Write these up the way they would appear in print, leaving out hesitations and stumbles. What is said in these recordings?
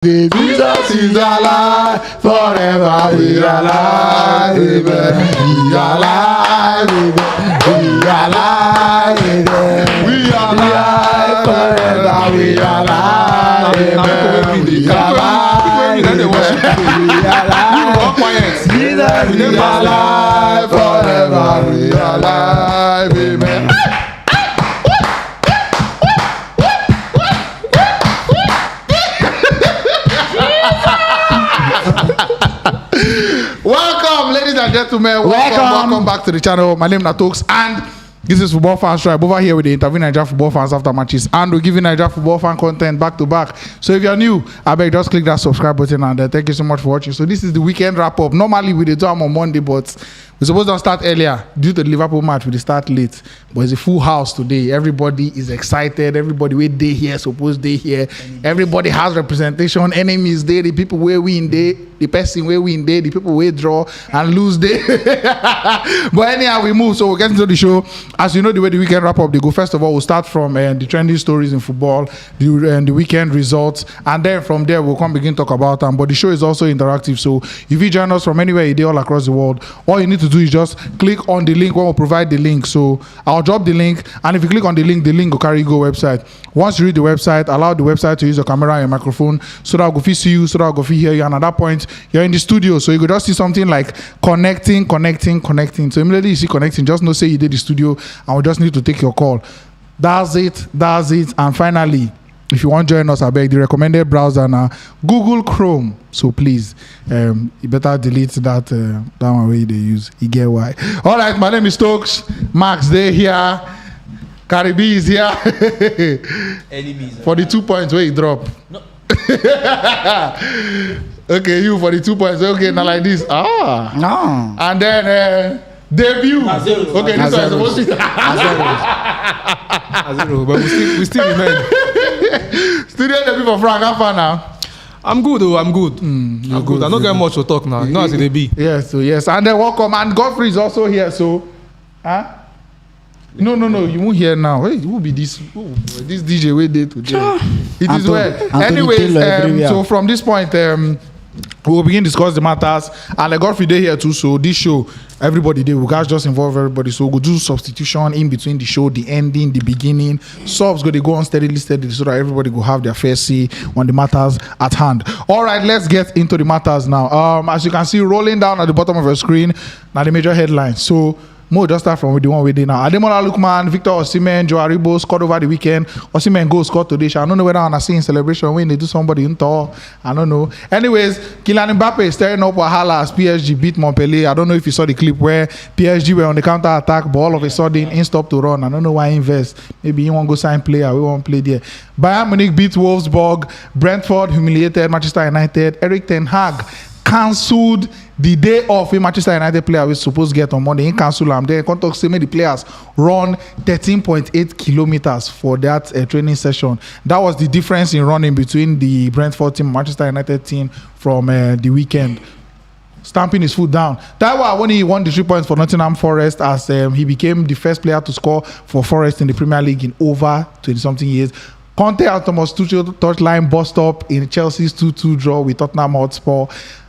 Jesus is alive, forever we are alive, amen. We are alive, amen. We are alive, amen. We are alive, forever we are alive, amen. We are alive, amen. We are alive, Jesus is alive, forever we are alive, amen. Welcome, ladies and gentlemen. Welcome back to the channel. My name is Natokes, and this is Football Fans Tribe. Over here with the interview Nigeria football fans after matches, and we're giving Nigeria football fan content back to back. So if you're new, I beg just click that subscribe button, and thank you so much for watching. So this is the weekend wrap up. Normally we do them on Monday, but we're supposed to start earlier due to the Liverpool match. We start late, but it's a full house today. Everybody is excited. Everybody we day here, supposed day here. Everybody has representation. Enemies day. The people where win day. The person where win day. The people where draw and lose day. But anyhow, we move. So we'll get into the show. As you know, the way the weekend wrap up, they go. First of all, we'll start from the trending stories in football, the weekend results, and then from there we'll come begin talk about them. But the show is also interactive. So if you join us from anywhere you do all across the world, all you need to do is just click on the link when we provide the link. So I'll drop the link, and if you click on the link will carry you go website. Once you read the website, allow the website to use your camera and your microphone so that I'll go see you, so that I'll go hear you, and at that point you're in the studio. So you could just see something like connecting. So immediately you see connecting, just know say you did the studio, and we just need to take your call. That's it. And finally, if you want to join us, I beg, the recommended browser now Google Chrome. So please, you better delete that one way they use. You get why. All right, my name is Stokes. Max, they here. Caribbean is here. Enemies. For the 2 points where you drop. No. Okay, you for the 2 points. Okay, now like this. No. And then debut. Okay, this one is supposed to be Zero, but we still remain. Studio debut for Frank. How far now? I'm good, though. I'm good. I'm good. I don't get much to talk now. You know as it be. Yes, so yes. And then welcome. And Godfrey is also here. So, No, you won't hear now. Hey, who be this? This DJ way day today. It is well. Anyways, so from this point, we'll begin to discuss the matters. And Godfrey day here too. So this show, everybody there, we guys just involve everybody. So we'll do substitution in between the show, the ending, the beginning. Subs go on steadily, so that everybody will have their fair say on the matters at hand. All right, let's get into the matters now. As you can see, rolling down at the bottom of your screen, now the major headlines. So Mo just start from the one we did now. Ademola Lookman, Victor Osimhen, Joe Aribo scored over the weekend. Osimhen goal scored today. I don't know whether I'm seeing celebration when they do somebody in tour. I don't know. Anyways, Kylian Mbappe is stirring up Wahala as PSG beat Montpellier. I don't know if you saw the clip where PSG were on the counter attack, but all of a sudden in stop to run. I don't know why invest. Maybe you want to go sign player. We won't play there. Bayern Munich beat Wolfsburg. Brentford humiliated Manchester United. Eric Ten Hag cancelled the day off a Manchester United player was supposed to get on Monday. He cancelled them. Then contact say the players run 13.8 kilometers for that training session. That was the difference in running between the Brentford team and Manchester United team from the weekend. Stamping his foot down. That was when he won the 3 points for Nottingham Forest, as he became the first player to score for Forest in the Premier League in over 20-something years. Conte and Thomas Tuchel touchline bust up in Chelsea's 2-2 draw with Tottenham Hotspur.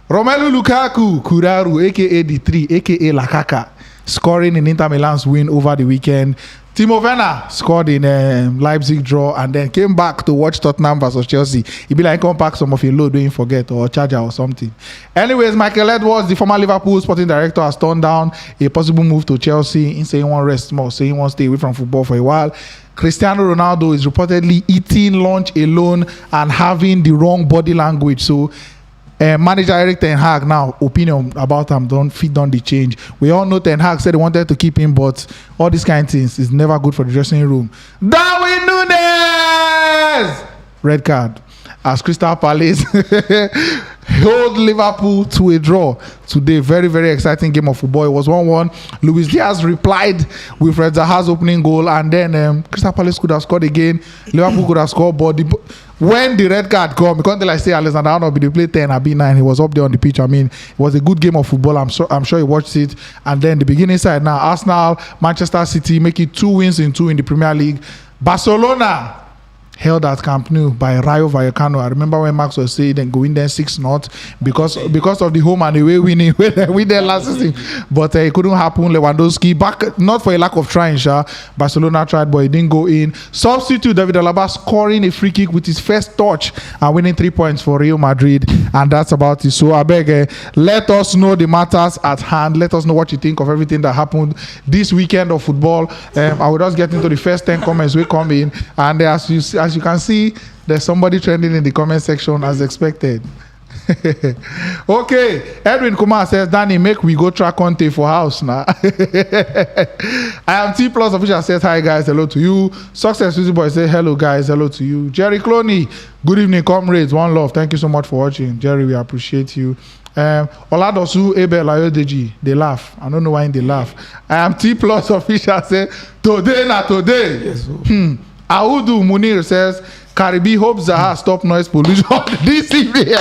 Romelu Lukaku, Kuraru, aka the 3, aka Lakaka, scoring in Inter Milan's win over the weekend. Timo Werner scored in Leipzig draw and then came back to watch Tottenham versus Chelsea. He'd be like, come pack some of your load, don't forget, or charger or something. Anyways, Michael Edwards, the former Liverpool sporting director, has turned down a possible move to Chelsea in saying he won't rest more, saying he won't stay away from football for a while. Cristiano Ronaldo is reportedly eating lunch alone and having the wrong body language. So, manager Eric Ten Hag now opinion about him don't the change. We all know Ten Hag said he wanted to keep him, but all these kind of things is never good for the dressing room. Darwin Núñez, red card as Crystal Palace hold Liverpool to a draw today. Very, very exciting game of football. It was 1-1. Luis Diaz replied with Fred Zaha's opening goal, and then Crystal Palace could have scored again. Liverpool could have scored, but when the red card come, because they like say Alexander Arnold they play 10 and B9, he was up there on the pitch. I mean, it was a good game of football. I'm sure he watched it. And then the beginning side now, Arsenal, Manchester City make it 2 wins in 2 in the Premier League. Barcelona held at Camp Nou by Rayo Vallecano. I remember when Max was saying then go in there 6-0 because of the home and away winning with their last season. But it couldn't happen. Lewandowski back, not for a lack of trying, Barcelona tried, but it didn't go in. Substitute David Alaba scoring a free kick with his first touch and winning 3 points for Real Madrid. And that's about it. So I beg, let us know the matters at hand. Let us know what you think of everything that happened this weekend of football. I will just get into the first 10 comments we come in. And as you can see, there's somebody trending in the comment section as expected. Okay, Edwin Kumar says, Danny, make we go track Conte for house now. I am T Plus official says, hi guys, hello to you. Success Susie Boy says, hello guys, hello to you. Jerry Cloney, good evening, comrades, one love. Thank you so much for watching. Jerry, we appreciate you. Oladosu Abel Ayodeji, they laugh. I don't know why they laugh. I am T Plus official says, today na today. Yes, Audu Munir says, Caribbean hope Zaha stop noise pollution this evening.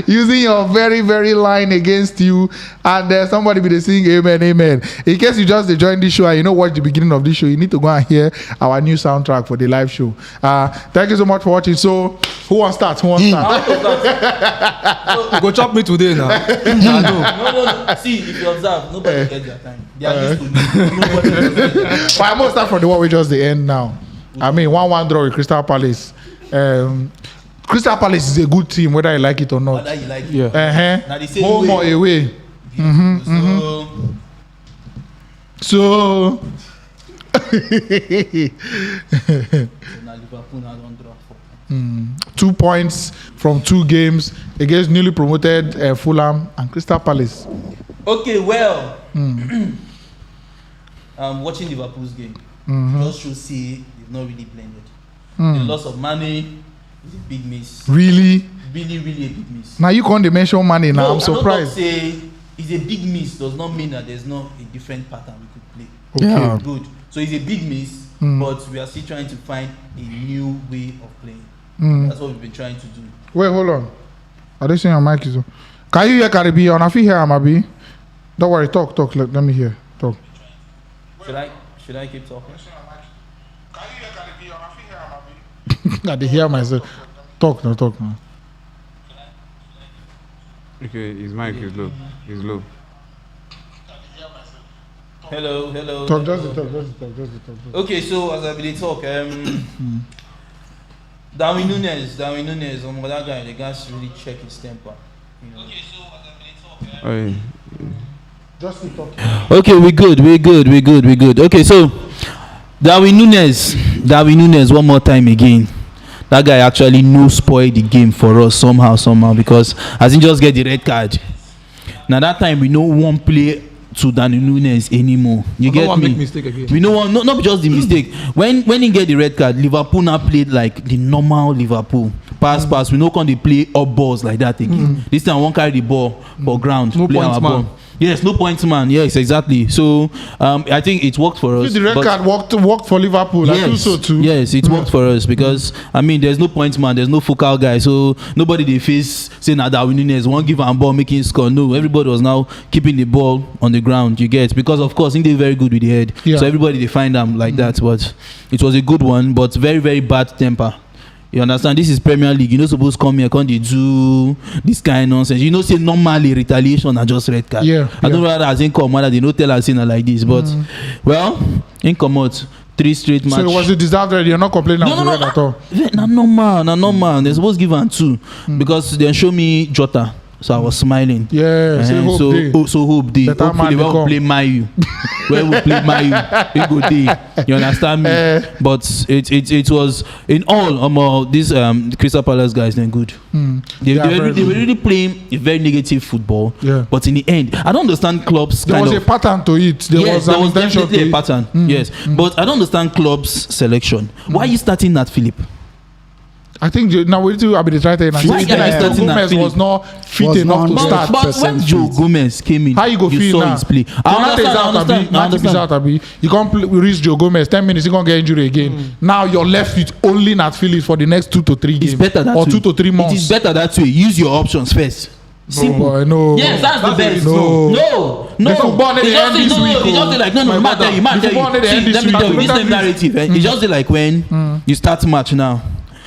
Using your very, very line against you. And somebody be saying amen, amen. In case you just joined this show and you know watch the beginning of this show, you need to go and hear our new soundtrack for the live show. Thank you so much for watching. So, who wants to start? Go chop me today now. No. See, if you observe, nobody gets their time. They are used to me. Nobody gets their time. But I'm going to start from the one we just the end now. I mean, 1-1 draw with Crystal Palace. Crystal Palace is a good team, whether you like it or not. Whether you like it. Yeah. Now the same Home way. or away. So Now Liverpool now don't draw 2 points from 2 games against newly promoted Fulham and Crystal Palace. Okay, well, watching Liverpool's game, just should see they've not really blended. The loss of money is a big miss. Really? Really a big miss. Now you can't mention money now. No, I'm surprised. I'm not say it's a big miss does not mean that there's not a different pattern we could play. Okay. Yeah. Good. So it's a big miss, but we are still trying to find a new way of playing. That's what we've been trying to do. Wait, hold on. I don't see your mic is on. Can you hear Caribbean? I feel here, Amabi. Don't worry, talk. Let me hear. Talk. Should I keep talking? Can you hear Caribbean? I feel here, Amabi. I did hear myself. Talk now. Okay, his mic is low. He's low. Hello. Talk, just talk. Okay, so as I been talk, Darwin Núñez, that guy, the guys really check his temper. You know? Okay, so as I been talk, Oh, yeah. Just keep talking. okay, we good. Okay, so Darwin Núñez, one more time again. That guy actually spoiled the game for us somehow because as he just get the red card. Now that time we no one play to Darwin Núñez anymore. You get me? Make mistake again. We no one, not just the mistake. When he get the red card, Liverpool now played like the normal Liverpool. Pass. We no can they play up balls like that again. This time I won't carry the ball for ground. No play points our man. ball. Yes, no points man. Yes, exactly. So I think it worked for us. The red card worked for Liverpool. I feel so too. Yes, it worked for us because I mean there's no points man, there's no focal guy, so nobody they face saying that Darwin Núñez won't give a ball making score. No, everybody was now keeping the ball on the ground. You get because of course he did very good with the head. Yeah. So everybody they find them like that. But it was a good one, but very very bad temper. You understand? This is Premier League. You're not supposed to come here, can't they do this kind of nonsense? You know, say normally retaliation are just red card. Yeah, I don't know whether as in come whether they don't tell us in like this, but well, in come out 3 straight match. So it was a deserved red. You're not complaining about the red at all. No normal. They're supposed to give her 2 because they show me Jota. So I was smiling. Yeah, so hope they Better hopefully man we they will play Mayu. Where we play Mayu, we go there. You understand me? But it was in all this Crystal Palace guys they're good. They were really playing a very negative football. Yeah. But in the end, I don't understand clubs. There was a pattern to it. There was an intention to definitely it. a pattern. Yes, but I don't understand clubs selection. Why are you starting at Philip? I think now we do. I'll be trying to. Why are you starting at Gomez Philip? was not fit Was enough to not start. But when Joe Gomez came in, How you go feel saw now? his play. Konate is I understand. Abi. You can't reach Joe Gomez 10 minutes. You can't get injury again. Now you're left with only Nat Phillips for the next 2 to 3 games. It's better that or way. 2 to 3 months. It is better that way. Use your options first. Simple. boy, no. Yes, that's the best. No. No. The football they end this week, It's just like, no, man, tell you. The football they end See, this let me week. tell you, this same narrative. It's just like when you start match now,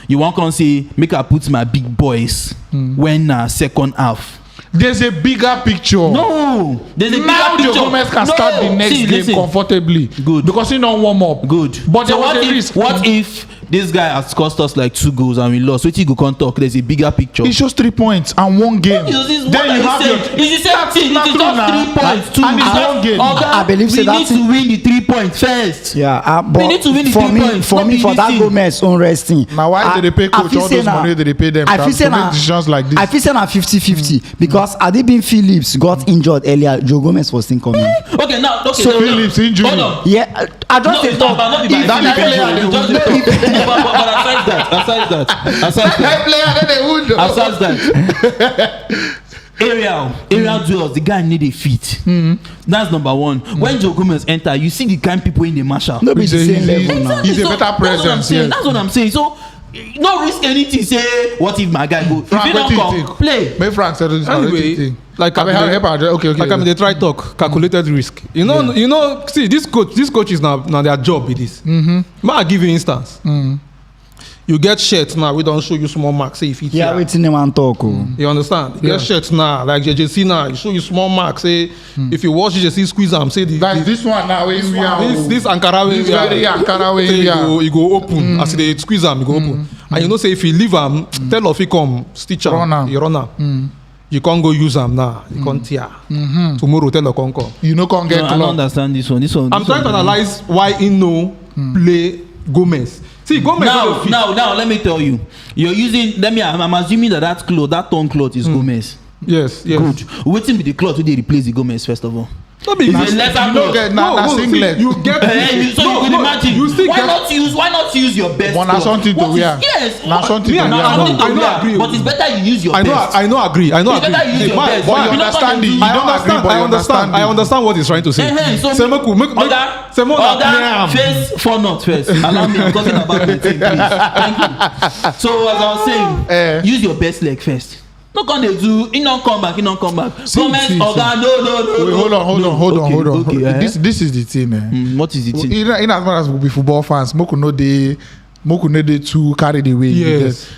you won't come say, make I put my big boys when second half. There's a bigger picture. No, there's a Now bigger Joe picture. Gomez can start the next game comfortably. Good. Because he don't warm up. Good. But there so was what a if, risk. What if this guy has cost us like 2 goals and we lost? Wait till you can't talk. There's a bigger picture. It's just 3 points and 1 game. Then you have your. it's the same thing. not It's true now. just 3 points. Too. And it's Just- 1 game. Oga, I believe so we that need to win the 3 points first. Yeah, but We need to win the for 3 me, points, for not me, be for this that thing. Gomez own resting. Now why did they pay coach all those money that they pay them I feel to say make na decisions like this? I feel say na 50-50 because Adebin Phillips got injured earlier. Joe Gomez was still coming. Okay, now, okay. So- Phillips injury. Hold on. Yeah, I just No, say it's not, talk. but not be by If that Phillips player, injury. they Just would- the talk. But aside that. player then they would. Aside that. Aerial duels, the guy need a feet. That's number one. When Joe Gomez enter, you see the kind people in the marshal. no be the same level now. He's a better That's what I'm presence. saying. Yes. That's what I'm saying. So, no risk anything. Say, what if my guy go? If Frank, he what don't do you come, think? play. Make Frank settle this. Anyway, like I mean, help out. Okay. Like I mean, they try talk calculated risk. You know. See, this coach is now their job. It is. May I give you instance? You get shirts now. We don't show you small marks. Say if it's Yeah, waiting them and talk. Oh. You understand? You get shirts now, like JJC now. You show you small marks. Say if you watch JJC squeeze them, say That's this one now. this Ankara way. This very Ankara way, Say yeah. you go open. As they squeeze them, you go open. And you know, say if you leave them, tell of you come stitch Run them. am. You run am. You can't go use them now. You can't tear. Tomorrow tell her come come. You know, can't get No, I don't clock. understand this one. I'm trying to analyze why he no play Gomez. See, Gomez. Now, let me tell you. You're using. I'm assuming that cloth, that torn cloth is Gomez. Yes. Good. Waiting with the cloth where they replace the Gomez first of all. No be It's a lesser You don't cloth. get na singlet. See, you get. So you could imagine. You still Why get. not use your best? One has cloth? something to What is- wear. Yes. Na something Me, to I know- wear. I know- Something to wear, agree. but it's better you use your I best. know. Agree. It's better you use your best. But you You're not understand gonna it. do- You don't agree, but you understand. I understand what he's trying to say. So Say, make Oga, face for not first. Allow me. I'm talking about the team, please. Thank you. So as I was saying, use your best leg first. No come dey do. He don't come back. Gomez, Oga, no. Wait, hold on. Okay, This is the thing. what is the thing? In as much as we be football fans, Moku no dey too carried away. Yes.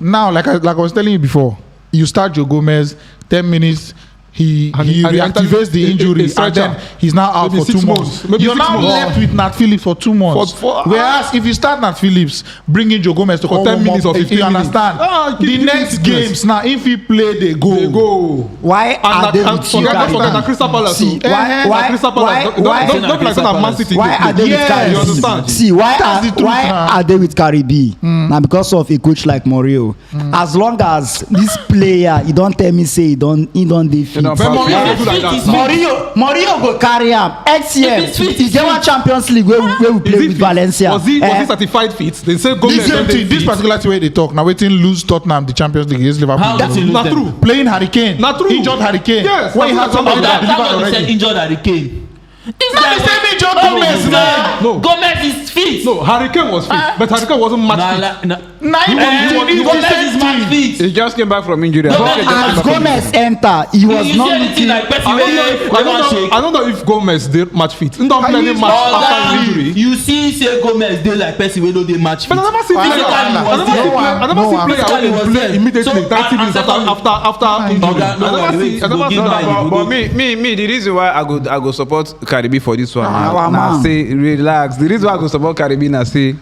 Now, like I was telling you before, you start Joe Gomez, 10 minutes. He reactivates the injury and then he's now out Maybe for 6 2 months. months. Maybe You're 6 now months. left with Nat Phillips for 2 months. Whereas if you start Nat Phillips, bring in Joe Gomez to For come 10 warm minutes up, or 15 you understand? minutes. The Give next it games now, if he play, they go. They go. Why are they with you, Don't forget Caribbean? na Crystal Palace. See, oh. why Crystal Palace. why Don't be like that. Man City. why are they with Yes. Caribbean? You understand? See, why That's the truth, why man. are they with Caribbean? Now because of a coach like Mourinho. As long as this player, he don't tell me say he don't dey fit. But Mourinho dey do like that. Mourinho go carry am. XCM, If it's fit, he get one Champions League where we play with Valencia. Was he certified fit? They say Gomez. This same thing, this particular way they talk. Now waiting lose Tottenham the Champions League against Liverpool. How did he lose Not them? true. Playing Harry Kane. Not true. Injured Harry Kane. Yes, When he that's had what somebody I'm that That delivered one he said already. injured Harry Kane. This Not guy the was- same injured No, Gomez no. now. No. Gomez is fit. No, Harry Kane was fit, but Harry Kane wasn't match fit. Now he was Gomez is match fit. He just came back from injury. Gomez is As match fit. Gomez enter, he was You not see anything looking. like person I wey wan shake. don't know if Gomez did match fit. He don't play any used match all after that. his injury. You see say Gomez dey like person wey no dey match fit. But I never see player. Physically I was never see there. player. I never No see one. player Physically who was play there. immediately So, 30 minutes and after injury. Oga, no I never worry, see. I never we see go give that. am. But me, the reason why I go support Caribbean for this one, our na man. say relax. The reason why I go support Caribbean na say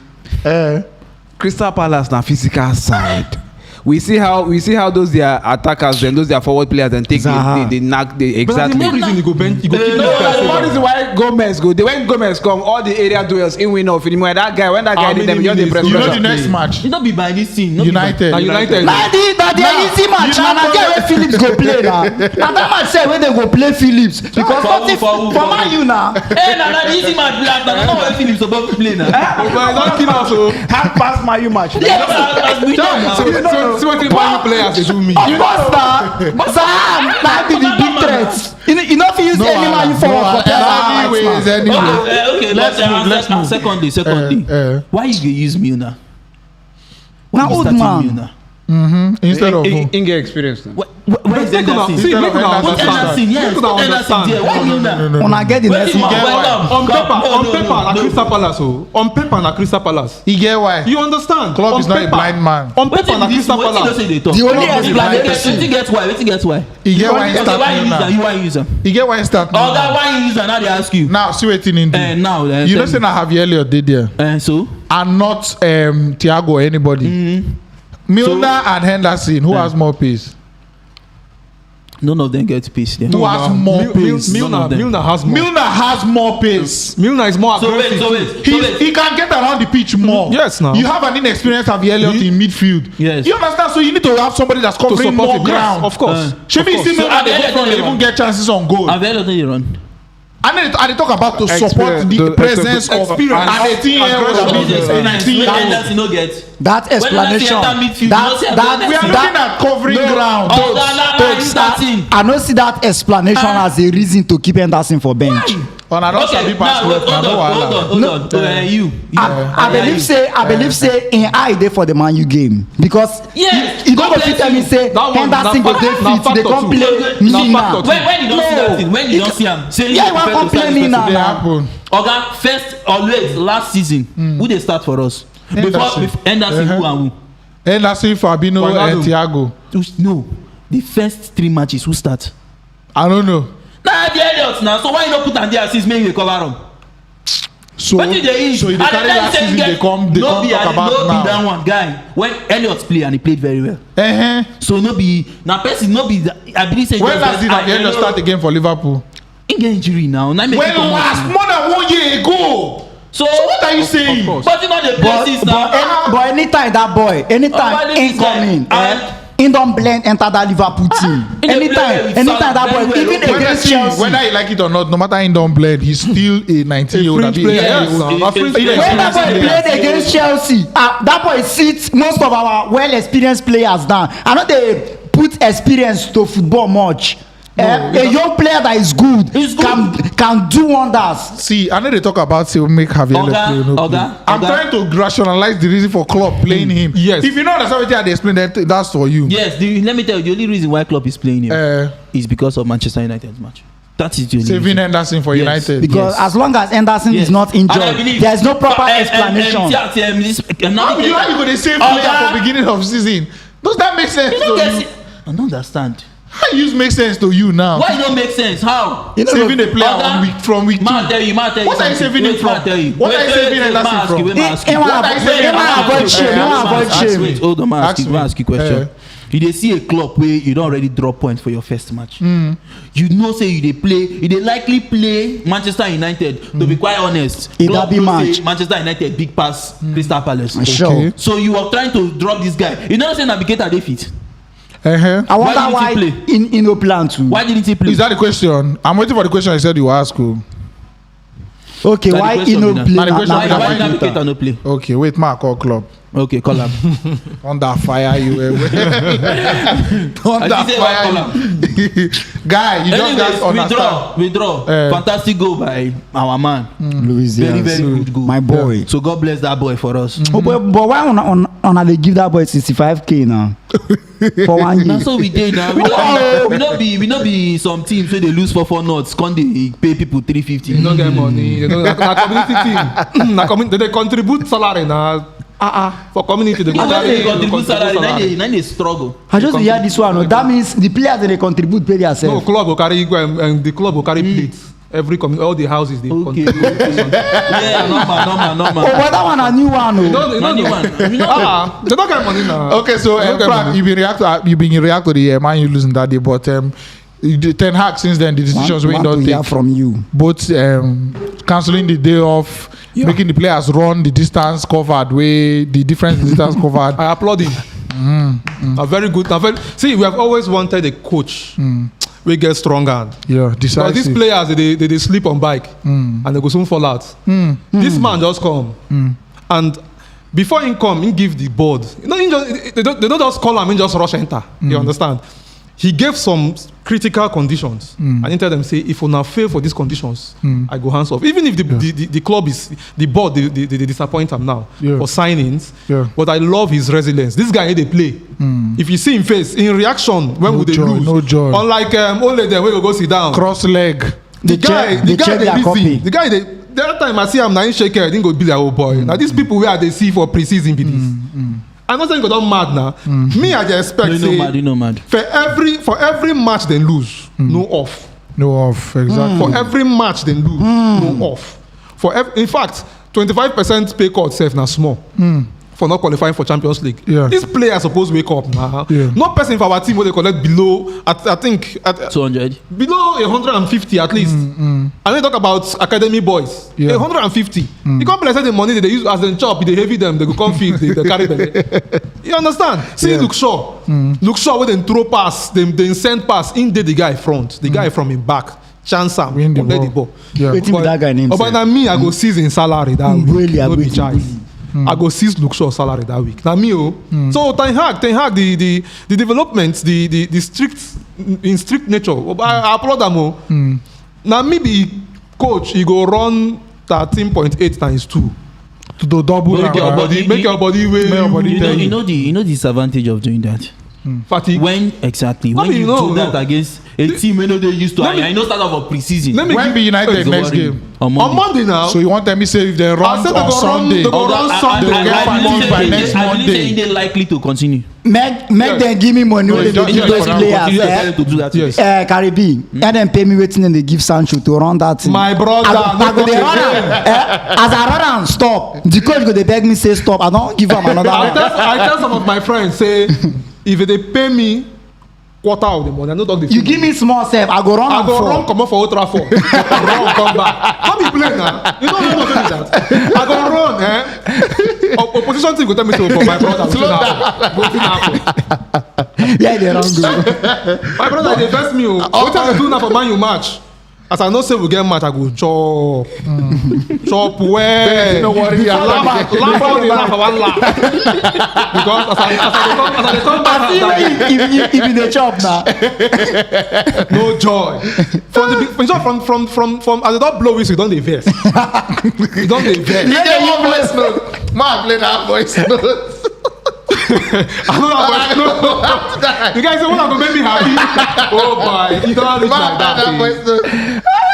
Crystal Palace na physical side. We see how those their attackers and those their forward players and take Zaha. they knock the But that's the exactly. main reason he go bench. He go keep No, this guy. The one reason why Gomez go, when Gomez come, all the area duels in win off. When that guy did them, many you the press minutes? You know pressure. the next match. e no be by this thing. No be by- United. Na United. na the easy match na there wey Phillips go play na that match sef wey they go play Phillips because nothing for Man U na. na the easy match be that na no wey Phillips suppose to play na. But don't kill us. So Half past Man U match. Yes, we don now. see what the players they do me. Of course na Zaha na be the big threat. You no fit use any Man U forward for player anyways, anyway. Okay, Let's but move. secondly, Eh. why you go use Milner? Na Why you old starting man. Milner? Instead of who? In get experience. Where is Henderson? See, make una Put Henderson, understand. yes. Make Put una Henderson understand. there. Why Milner? Una get the Where next did he man. get why? On paper, na No. Crystal Palace. On paper, na Crystal Palace. You get why? You understand? Club On is not a paper- blind man. On paper, na Crystal Wetin Palace. dey talk? The only Club is blind explanation. Wetin get why? Wetin get why? You get why he Okay, start why you use am? now? You why you use am? You get why he start Oga, now? why you use am? Now they ask you. Now see wetin he do. Now, You know say na Javier Elliott dey there so and not Thiago or anybody. Milner and Henderson, who has more pace? none of them get pace there. Who has more pace? None of them. Milner has more. Milner has more pace. Milner is more So aggressive. wait. He can get around the pitch more. Yes, now. You have an inexperienced Javier Elliott in midfield. Yes. You understand? So you need to have somebody that's To covering support more him. ground. Yes, of course. Shebi you see So Milner Javier dey go front, Elliott dey even get chances on goal. Avelo no dey run. And they talk about to support the Experience. presence of Experience. an 18-year-old Aggression. and an 18-year-old. Henderson no get. That explanation. When Henderson enter midfield, you don't see We are looking at covering ground. I don't see that explanation as a reason to keep Henderson for bench. On another Okay, sabi pass now work, na no wahala. hold on. You. I believe say in eye dey for the Man U game because Yes, you don't go God fit bless tell me you. say That one Henderson na go dey fact- na fit they factor come too. play Na Mina. factor too. When you don't see that thing, when you don't see am, say Yeah, why come play me now? They happen. Oga, first always last season, who dey start for us? Henderson. Before Henderson, who and Henderson, Fabinho, Ronaldo. and Thiago. who? No, the first 3 matches who start? I don't know. Na the Elliott na, so why you no put am there since make you recover am? So, Wetin dey eat? so you dey carry last season, they come talk about no be now. that one guy. When Elliott play and he played very well. So no be na person no be that, I believe say. When last did Elliott start again for Liverpool? He get injury now. Na make When him comot. last? More than 1 year ago. So What are you saying? course. but you know the places now. But anytime that boy, anytime Nobody he is come in, there. he don blend enter that Liverpool team. He dey play Anytime that very boy, well. even Whether against Chelsea. Whether you like it or not, no matter in don't blend, he's still a 19-year-old. A fringe player, yes. Yes, A fringe he- player. When that boy played against Chelsea, that boy sits most of our well-experienced players down. I know they put experience to football much. A young player that is good, He's good. can do wonders. See, I know they talk about say make Javier Elliott play, no play. I'm trying to rationalize the reason for Klopp playing him. Yes. If you don't understand what they explain, that's for you. Yes, let me tell you, the only reason why Klopp is playing him is because of Manchester United's match. That is the only Saving reason. Henderson for Yes. United. Because Yes. as long as Henderson Yes. is not And I injured, believe- there is no proper But, explanation. How you go to save player for beginning of season? Does that make sense to you? I don't understand. How you make sense to you now? Why it don't make sense? How? You know, Saving a player Oga, from week 2. Man, tell you. What are you something. saving him Wait, from? man, tell you. What are you saving Henderson from? He want What are you saying? he want avoid shame. He want avoid shame. Wait, hold on, man. Ask me. Ask you question. You dey see a club where you don already drop point for your first match. You know say you dey play, you dey likely play Manchester United. To be quite honest, In club derby know say match. Manchester United big pass Crystal Palace. Sure. Okay. So you are trying to drop this guy. You know say Navigator dey fit. I wonder didn't why he play? in no plan to. Why didn't he play? Is that the question? I'm waiting for the question I said you ask. Oh. Okay, That the why he question no be play? Now the question Why be that why why Navigator you- no play? Okay, wait, Mark, call club. Okay, call am. Under fire you were. Under I did say fire you. Guy, you just guys understand. Withdraw. Fantastic goal by our man. Luis Very, Diaz. very good goal. My boy. So God bless that boy for us. Oh, but why on they give that boy 65K now for 1 year? Na so we dey now. We no be some teams wey dey lose 4 nuts come dey pay people 350. You no get money. Na community team. Na they contribute salary na. For community they You go know carry say contribute salary na dey struggle. I just hear this one. Oh, that means the players they contribute pay No, themselves. club go carry and the club go carry plates. Every all the houses they Okay. contribute. Yeah, normal. Oh, but that one a new one. Oh. No, Na new one. We no they don't get money now. Okay, so They don't get Frank, money. you've been react to the Man U losing that day, but Ten Hag since then the decisions we want don't to hear take from you. both cancelling the day off, making the players run the distance covered, way the difference in distance covered. I applaud him. A very good. See, we have always wanted a coach. We get stronger. Yeah, Because these decisive. players they sleep on bike and they go soon fall out. This man just come and before he come, he give the board. You know, they don't just call him, he just rush enter. You understand? he gave some critical conditions, and he tell them say, if you now fail for these conditions, I go hands off. Even if the club is the board, they disappoint him now for signings. Yeah. But I love his resilience. This guy, they play. If you see him face in reaction when would they lose? No joy. Unlike only them when we go sit down. Cross leg. The guy, they check their busy. copy. The guy, the other time I see him now in shake, I didn't go be like, oh boy. Now these people where they see for pre-season be this. I'm not saying go down mad now. Me, I just expect You know mad. for every match they lose, no off. No off. Exactly. For every match they lose, no off. In fact, 25% pay cut safe now small. For not qualifying for Champions League. Yeah. These players supposed to wake up now. Yeah. No person for our team will they collect below, I think, 200. below 150 at least. And then talk about academy boys. Yeah. 150. You can't play the money that they use as they chop, they heavy them, they go come field, they carry them. You understand? See, Luke Shaw. Luke Shaw when they throw pass, they send pass, in the guy front, the guy from him back. Chance am, Win the collect the ball. ball. Yeah. Wetin be that guy name? Oh, but now me, I go seize in salary that week. Mbweli, No be Abweti, choice. I go seize Luke Shaw salary that week. Now me, so Ten Hag, the development, the strict nature. I applaud them. Now me be coach, he go run 13.8 times 2. To do double. Make your body weigh. Make your body You know the disadvantage of doing that. Fatigue. When you do that against a team when they used to, I know start off a pre-season. When be United next game? On Monday now. So you want them to say if they run said they on go Sunday? they go run Sunday. They'll get fined by next I believe Monday. they're likely to continue. Make them give me money wey No, dey just give those for now, Continue players. to do that. Yes. Caribbean, and then pay me wetin dem dey give Sancho to run that thing. My brother, I go dey run am. As I run am stop, the coach go dey beg me say stop. I don give am another I one. tell some of my friends say if they pay me quarter of the money, I no talk the You give me small sef, I go run I am go run for. comot for Old Trafford. Run come back. How be play now? You don't know that. I go run. Opposition team go tell me to for my brother. Wetin happen? Yeah, they run good. My brother dey vex me o. Wetin I dey do now for Man U match? As I know say we get match, I go chop. Chop well. No worry, Laugh all the laugh, I wan laugh. Because as I dey come back, If you dey chop na. no joy. From as I don blow whistle, you don dey vex. You don dey vex. You get one voice note. Man, play that voice note. I know that voice note. The guy say, "What go make me happy?" Oh boy, you don't reach like that. voice note.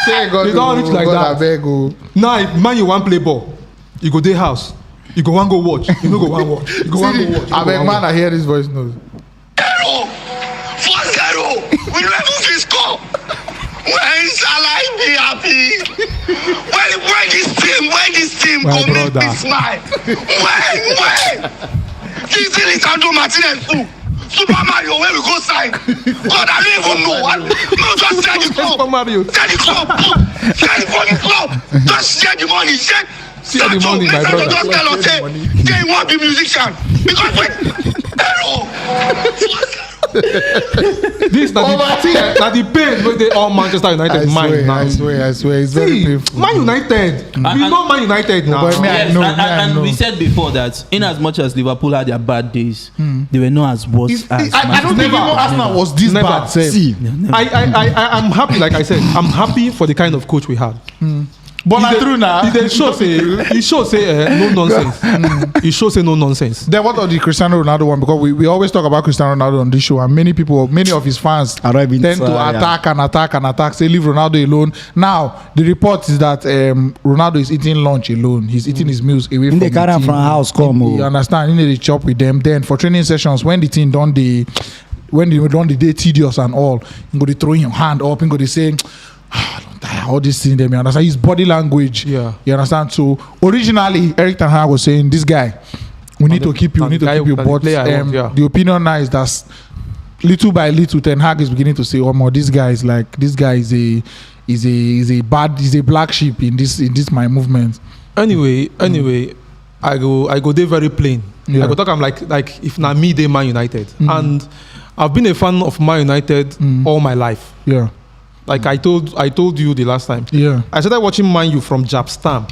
Say God, You don't reach like that. I beg you. Now, if man you wan play ball, you go dey house. You go wan go watch. You no go wan watch. You go wan go watch. I beg man, I hear this voice note. 4-0. We never fit score. When shall I be happy? When this team My go make brother. me smile? When? This thing is Andrew Martinez too. Super Mario, where we go sign? God, I don't even know. No, just share the club. Super Mario. Share the club. Share it for the club. Just share the money. Share the money, my Sancho brother. just tell us, say he want to be musician. Because hello. This na the pain wey dey all Manchester United mind now. I swear, it's very See, painful. Man United, we know Man United now. But me, I Yes, know, and we said before that in as much as Liverpool had their bad days, they were not as worse as I don't think even Arsenal was this Never. bad. Sef. See, I'm happy, like I said, I'm happy for the kind of coach we had. But na true now. He show say no nonsense. He show say no nonsense. Then what of the Cristiano Ronaldo one? Because we always talk about Cristiano Ronaldo on this show, and many of his fans I don't even tend to try, attack, say leave Ronaldo alone. Now the report is that Ronaldo is eating lunch alone. He's eating his meals away from they the carry am team. from house come. You Oh. understand? He need to chop with them. Then for training sessions, when the team done the day tedious and all, you go to throw your hand up, you go to say, don't die, all these things. Them, you understand? His body language. Yeah. You understand? So originally, Eric Ten Hag was saying, this guy, we need to keep you. But the opinion now is that little by little, Ten Hag is beginning to say, "Oh, more this guy is a black sheep in this my movement." Anyway, I go there very plain. Yeah. I go talk. I'm like if na me dey Man United, and I've been a fan of Man United all my life. Yeah, Like I told you the last time. yeah, I started watching Man U from Jap Stam.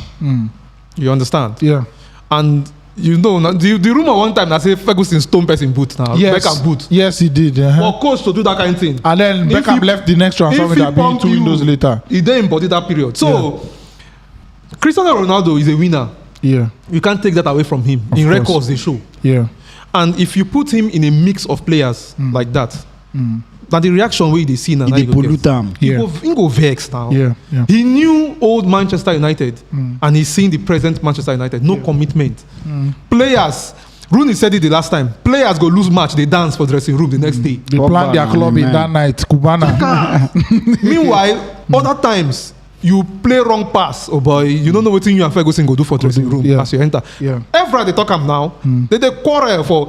You understand? yeah. And you know, the rumor one time that say Ferguson stone person boot now. Yes. Beckham boot. Yes, he did. For coach to do that kind of thing. And then If Beckham he- left the next transfer if with he that being pump 2 you, windows later. He then embodied that period. So Cristiano Ronaldo is a winner. Yeah, You can't take that away from him. Of In course. records, they show. yeah. And if you put him in a mix of players like that, now the reaction way they see now, They you go pollute get. am. Yeah. He go vex now. Yeah, yeah. He knew old Manchester United and he's seeing the present Manchester United. No commitment. Players, Rooney said it the last time. Players go lose match, they dance for dressing room the next day. They planned their Pogba, club in man. that night, Cubana. Meanwhile, other times you play wrong pass, oh boy, you don't know what you and Ferguson go do for dressing room yeah. as you enter. Yeah. Every they talk am now. They quarrel for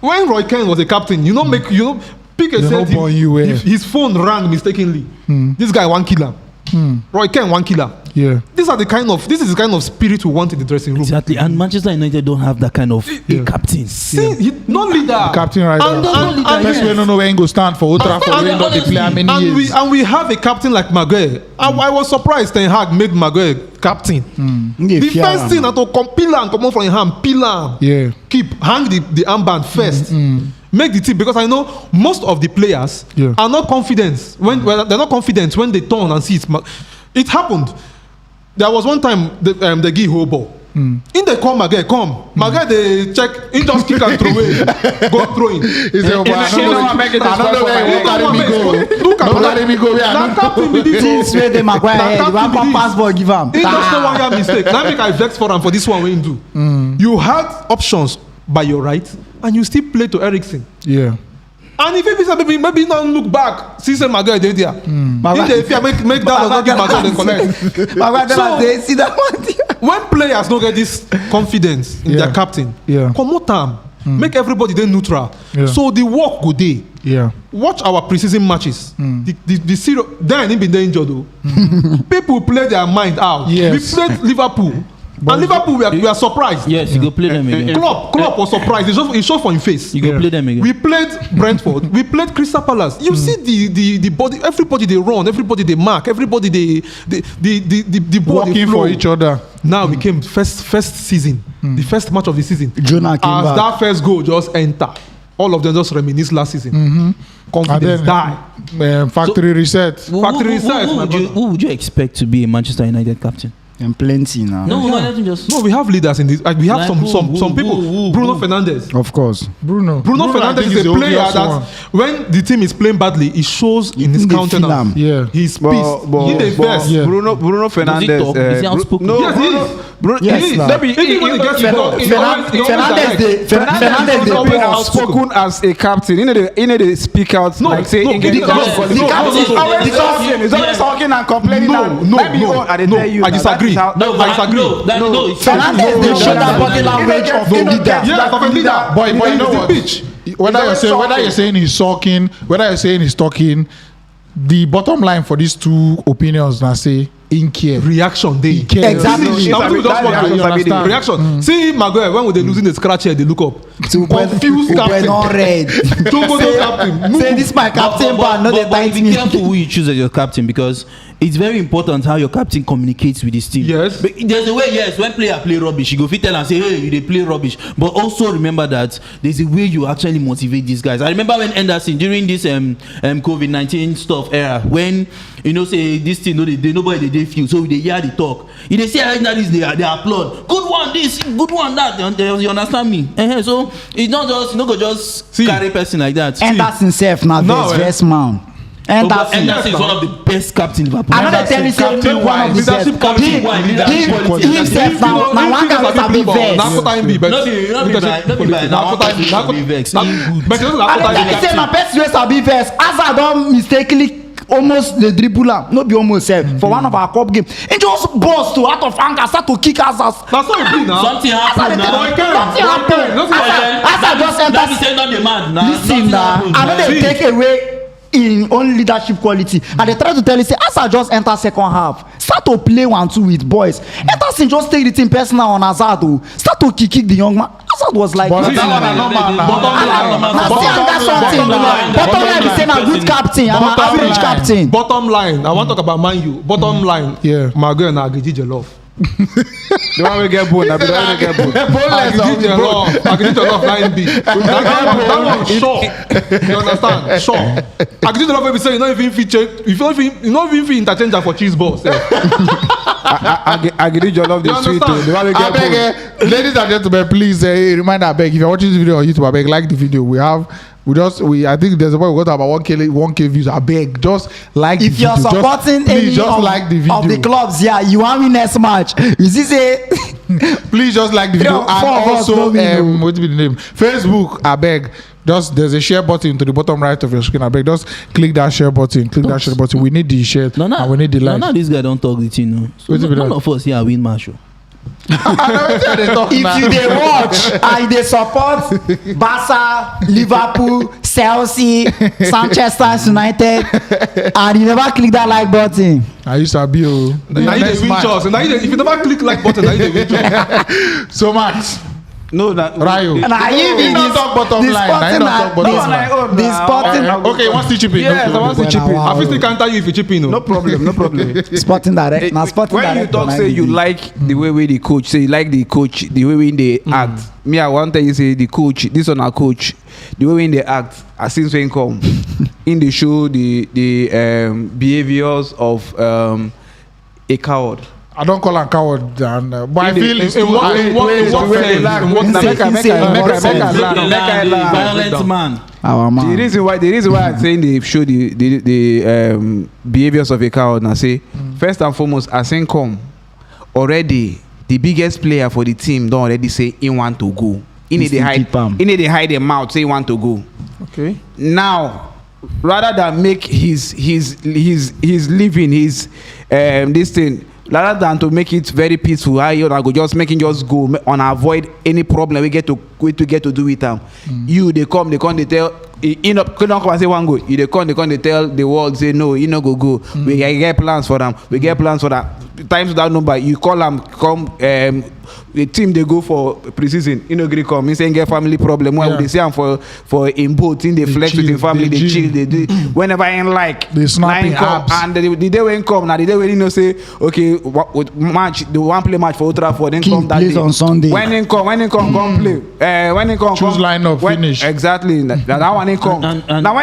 when Roy Keane was a captain. You know, Piqué They said no born you, his phone rang mistakenly. This guy one killer. Roy Keane one killer. Yeah. This is the kind of spirit we want in the dressing room. Exactly, and Manchester United don't have that kind of Yeah. captain. See, not leader. Captain right And- there. and- and- Best way no know where he go stand for Old Trafford. and- Where he not dey play how many and years. we have a captain like Maguire. I was surprised Ten Hag made Maguire captain. They The fear first am. thing na to peel am comot from him hand, peel am. Yeah. Keep hang the armband first. Make the team, because I know most of the players Yeah. are not confident when they're not confident when they turn and see it happened. There was one time they give Hobo. In they call Maguire, come. Maguire they check, he just kick and throw away. Go throw in. He say, "But I don't know where you carry me go. Look at Don't carry me go where I na don't captain be this. Things wey dey Maguire Na head, captain one be pump this. passport give am. He just no one year mistake. Now make I vex for him for this one wey him do. You had options by your right and you still play to Eriksen. Yeah. And if it be maybe not look back, see say Maguire dey there. If they fear make that not give Maguire then collect. Maguire So- never dey see that one there. When players don't get this confidence in Yeah. their captain, Yeah. comot am. Make everybody dey neutral. Yeah. So the work go dey. Yeah. Watch our preseason matches. The serious then he been there injured though. People play their mind out. Yes. We played Liverpool. And Liverpool we are surprised. Yes, you go play them again. Klopp was surprised. He showed for him face. You go Yeah. play them again. We played Brentford. We played Crystal Palace. You see the body. Everybody they run. Everybody they mark. Everybody the ball they Working flow. for each other. Now we came first season. The first match of the season. Jonah came As back. that first goal just enter, all of them just reminisce last season. And Confidence then die. factory reset. Factory reset, my brother. Who would you expect to be a Manchester United captain? And plenty now. No, let him just. No, we have leaders in this. We have Like some who, people. who, Bruno who? Fernandes. Of course. Bruno. Bruno I Fernandes think is the a player obvious that one. when the team is playing badly, it shows in his think they feel countenance. am. Yeah. He's pissed. He the best. Yeah. Bruno Fernandes. talk? Is he outspoken? No, Yes, he Bruno. is. Bruno. Yes, He is. now. Let me- Even when he gets the ball, he always Fernandes direct. dey Fernandes dey always pause. outspoken as a captain. You know they speak out No, like say no, English. because- The No, captain no, no, always because- talking. He's always talking and complaining. and No, let me go. I dey no, tell you I now, disagree. that is how- No, I disagree. No, it's Fernandes dey show that body language of a leader. Yeah, of a leader. But you know the what? pitch. Whether you're saying he's sulking, whether you're saying he's talking, the bottom line for these two opinions now say in care. Reaction day. cares. Exactly. Now, people just want You to understand? reaction. See Maguire when they losing the scratch here, they look up. Confused We're captain. not red. Togo no captain. Say this my captain, but no dey but bite be me. careful who you choose as your captain, because it's very important how your captain communicates with his team. Yes. But there's a way, yes, when player play rubbish, you go fit tell and say, hey, you dey play rubbish. But also remember that there's a way you actually motivate these guys. I remember when Anderson, during this COVID-19 stuff era, when you know say this thing, nobody they feel, so they hear the talk. If they say this, they applaud. Good one, this, good one, that. You understand me? So it's not just go just See. carry person like that. Anderson sef na No, best man. Anderson. Anderson is one of the best captains Liverpool. Another tell you say captain make one of the wise, best. leadership quality, Him sef na one guy wey sabi vex. Na after time be No be by Na after time. na be vex. But it's not I after dey tell you say time. na person wey sabi vex. Hazard don mistakenly almost dey dribble am, no be almost sef, for one of our cup game. He just burst to out of anger, start to kick Hazard. Na so e be now. Something Hazard happen dey now. tell you something happen. Hazard just That be enter. say not the man. Nah, Listen na, I no dey See. take away in own leadership quality. I dey try to tell you say Hazard just enter second half, start to play 1-2 with boys. Anderson just take the thing personal on Hazard o, start to kick the young man. Hazard was like. But See, that one na normal now. Na still another something na. Bottom line be say na good captain and na Bottom average line. captain. Bottom line, I want to talk about Man U. Bottom line, Yeah. Maguire na Agiji Jollof. The one we get bone. I be the one we get bone. Boneless of the bone. Agidi Jollof line B. That one sure. You understand? Sure. Agidi Jollof we say you not even feature. You not even fit interchange am for cheese balls. Agidi Jollof the sweet. The one we get bone. Ladies and gentlemen, please remind abeg if you're watching this video on YouTube, abeg like the video. I think there's about we got about 1k views. Abeg, just like if the you're video. supporting Please any like the video. of the clubs, yeah, you want win next match. You see, say Please just like the video. Four of And us also, no win, what be the name? Facebook, abeg. Just there's a share button to the bottom right of your screen. Abeg, just click that share button. We need the share and we need the like. Now this guy don't talk the thing, no. So none of us here win match. if you dey watch and you dey support Barca, Liverpool, Chelsea, Manchester United, and you never click that like button. I used to be Now you dey win chance. If you never click like button, now you dey win chance. So Max. No, that Rayo. Now you be don't talk bottom line. the sporting. Okay, what's the chipping? Yes, I want to chip in. I fit still counter you if you chip in. No problem. Sporting direct. Now sporting When direct. you talk say you like the way the coach say you like the coach the way they act. Me I want tell you say the coach this on our coach the way they act as since when come in the show the behaviors of a coward. I don't call him coward, but I feel it's too high. Violent man. Our man. The reason why I'm saying they show the behaviors of a coward now say first and foremost as in come already the biggest player for the team don't already say he want to go. He need to hide their mouth say he want to go. Okay. Now rather than make his living his this thing rather than to make it very peaceful, I go just making just go and avoid any problem we get to do with them. You they come they tell you know couldn't come and say one go. You they come they tell the world say no, you know go. We get plans for them. We get plans for that. Times without number, you call them come the team they go for pre-season, you know, agree come. He saying get family problem. Well, they say I'm for in both in they flex with the family, they chill, they do whenever I like. They snapping apps. And the day when come now, the day when you know say okay, with match the one play match for Old Trafford, then come that day on Sunday. When they come play. When they come choose lineup finish. Exactly. That one they come. Now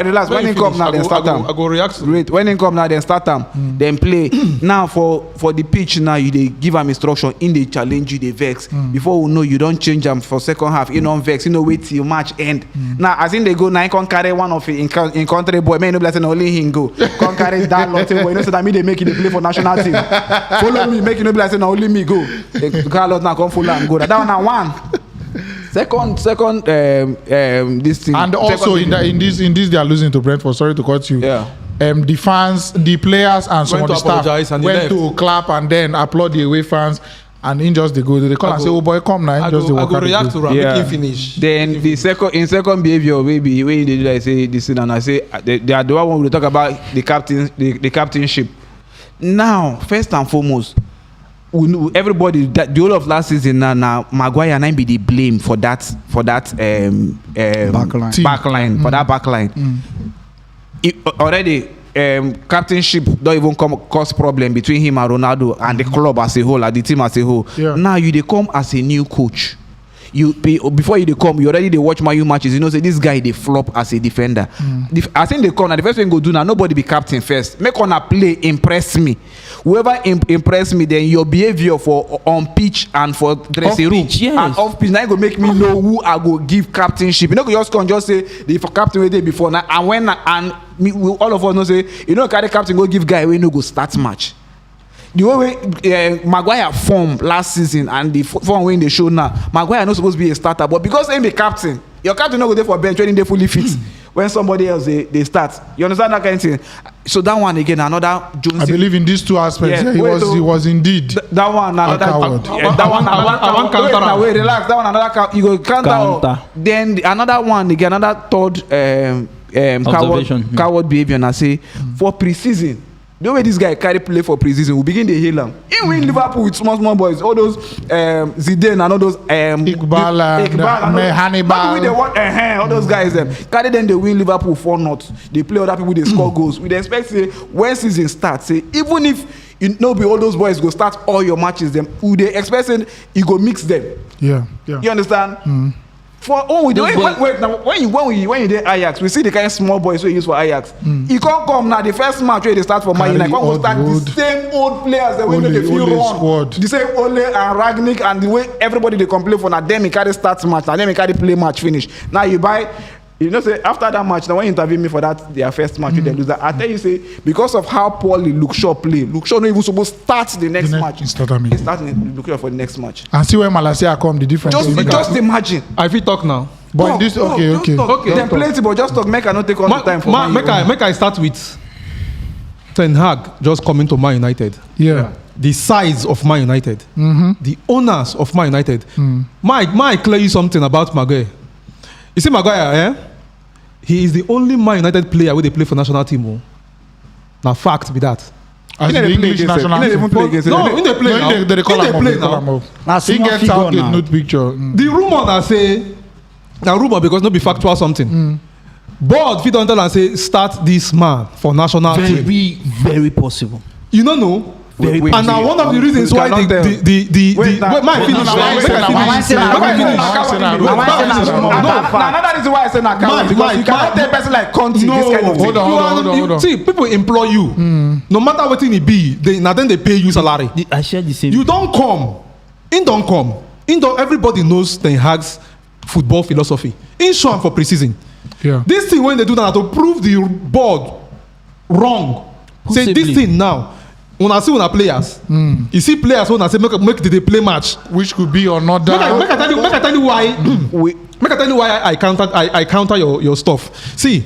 relax. When they come now, they start them. I go react. Wait, when they come now, they start them. Then play. Now for the pitch now, you they give them instruction in the challenge you they vex. Before we know you don't change them for second half. You don't vex. You know wait till match end. Now as in they go now, you can carry one of it in country boy. Man, no blessing only him go. Can carry that lot boy. You know so that me they make it they play for national team. Follow me, make it no blessing only me go. The Carlos now come full and go. That one now one. Second this thing. And also in this they are losing to Brentford. Sorry to cut you. Yeah. The fans, the players, and some of the staff and went to clap and then applaud the away fans. And in just they go, they call and say, "Oh boy, come now." I go react to make him finish. Then the second behavior maybe when they do I say this thing and I say they are the one we talk about the captainship. Now, first and foremost, we know everybody that the whole of last season now Maguire and I be the blame for that backline for that backline. Already captainship don't even cause problem between him and Ronaldo and the club as a whole, and the team as a whole. Yeah. Now you they come as a new coach. Before you they come, you already they watch Man U matches. You know, say this guy they flop as a defender. I think they come now. The first thing go do now, nobody be captain first. Make on a play impress me. Whoever impress me, then your behavior for on pitch and for dressing room and off pitch. Now you go make me know who I go give captainship. You know, just come just say the for captain way day before now, and when all of us know say you know carry captain go give guy we no go start match. The way Maguire formed last season and the form when they show now, Maguire not supposed to be a starter, but because he be captain, your captain not go there for bench when they fully fit. When somebody else they start, you understand that kind of thing. So that one again, another Jones. I believe in these two aspects, he was indeed that one another. I want counter. Wait, relax. That one another. You go counter. Then another one again, another third coward behavior. And I say for pre-season. The way this guy carry play for pre-season, we begin to hail him. He win Liverpool with small boys. All those Zidane and all those Iqbal and Hannibal. All those guys them. Carry them, they win Liverpool 4-0. They play other people, they score goals. We expect say when season starts, say even if you know be all those boys go start all your matches, them who they expect say you go mix them. Yeah. You understand? For when you did Ajax, we see the kind of small boys we use for Ajax. You can't come now. The first match where they start for Man United, come start the same old players the way they feel wrong. Squad. The same Ole and Ragnick and the way everybody they complain for. Now them carry start match, now them carry play match finish. Now you buy. You know, say after that match, now when you interview me for that their first match, they lose that. I tell you, say because of how poorly Luke Shaw play, Luke Shaw not even supposed to start the next match. He's starting Luke Shaw for the next match. And see when Malacia come, the difference. Just imagine. I feel talk now. But this okay. Then plenty, but just talk. Make I not take all the time for make I start with Ten Hag just coming to Man United. Yeah. The size of Man United, the owners of Man United. Mike, clear you something about Maguire. You see Maguire, he is the only Man United player where they play for national team. Now fact be that. As the English national team. No, in the play now. They call him up. He gets out the nude picture. The rumor that say, now rumor because not be factual something. Board fit don't tell and say start this man for national team. Very possible. You don't know. And now one of the reasons why my another reason why I say account because you cannot tell a person like Conte this kind of thing. Hold on. See, people employ you. No matter what it be, then they pay you salary. I share the same. You don't come. Everybody knows Ten Hag's football philosophy. In short, for pre-season. Yeah. This thing when they do that to prove the board wrong. Say this thing now. When I see players, you see players when I say make they play match, which could be another. Make I tell you why. Make I tell you why I counter your stuff. See,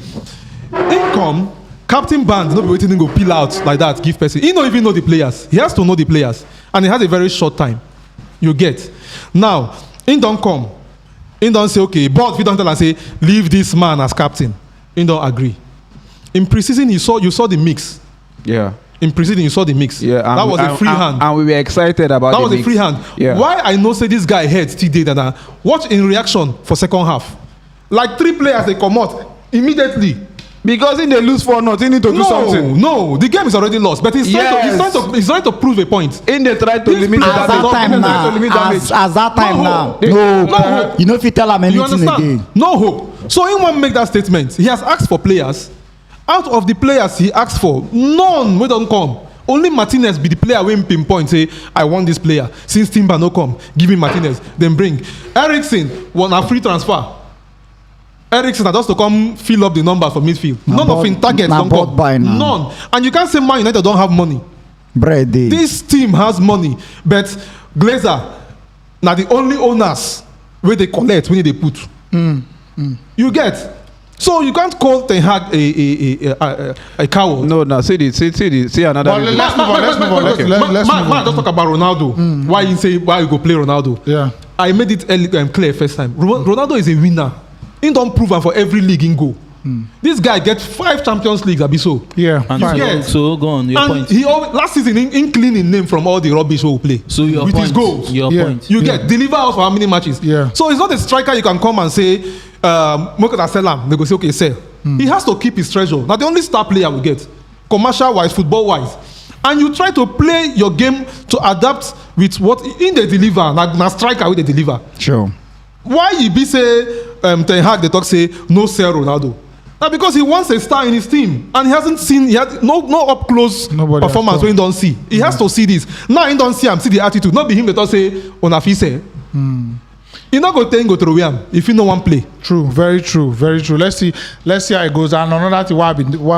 income captain band no be waiting to go peel out like that. Give person. He don't even know the players. He has to know the players, and he has a very short time. You get now. He don't come. He don't say okay. But if you don't tell and say leave this man as captain, he don't agree. In pre-season, you saw the mix. Yeah. In pre-season, you saw the mix. Yeah, that was a free hand. And we were excited about that. That was a free hand. Yeah. Why I know say this guy head still did that? Watch in reaction for second half. Like 3 players they come out immediately. Because if they lose 4-0, they need to do something. No, the game is already lost. But he's trying to prove a point. In they try to limit as that time now. No, you know if you tell him anything again. No hope. So he won't make that statement. He has asked for players. Out of the players he asked for, none will don't come. Only Martinez be the player when pinpoint say, I want this player. Since Timber no come, give him Martinez. Then bring Eriksen want a free transfer. Eriksen just to come fill up the numbers for midfield. None of his targets don't come. None. And you can't say Man United don't have money. This team has money, but Glazer, now the only owners where they collect when they put. You get. So you can't call Ten Hag a coward. No. See another. Let's move on. Just talk about Ronaldo. Why you go play Ronaldo? Yeah. I made it clear first time. Ronaldo is a winner. He don't prove for every league in go. This guy gets 5 Champions Leagues. Abi so. Yeah. And so go on. Your point. He last season in clean his name from all the rubbish we will play. So your with point. his goals. Your point. You get deliver us for how many matches? Yeah. So it's not a striker you can come and say. Mokota Selam, they go say okay, sell. He has to keep his treasure. Now the only star player we get, commercial wise, football wise, and you try to play your game to adapt with what in they deliver. Now striker will they deliver. Sure. Why you be say Ten Hag they talk say no sell Ronaldo? Now because he wants a star in his team and he hasn't seen he had no up close performance when he don't see. He has to see this. Now he don't see him, see the attitude. Not be him that talk say on a fee say. You not go through him if you no one play. True, very true. Let's see how it goes. And another thing why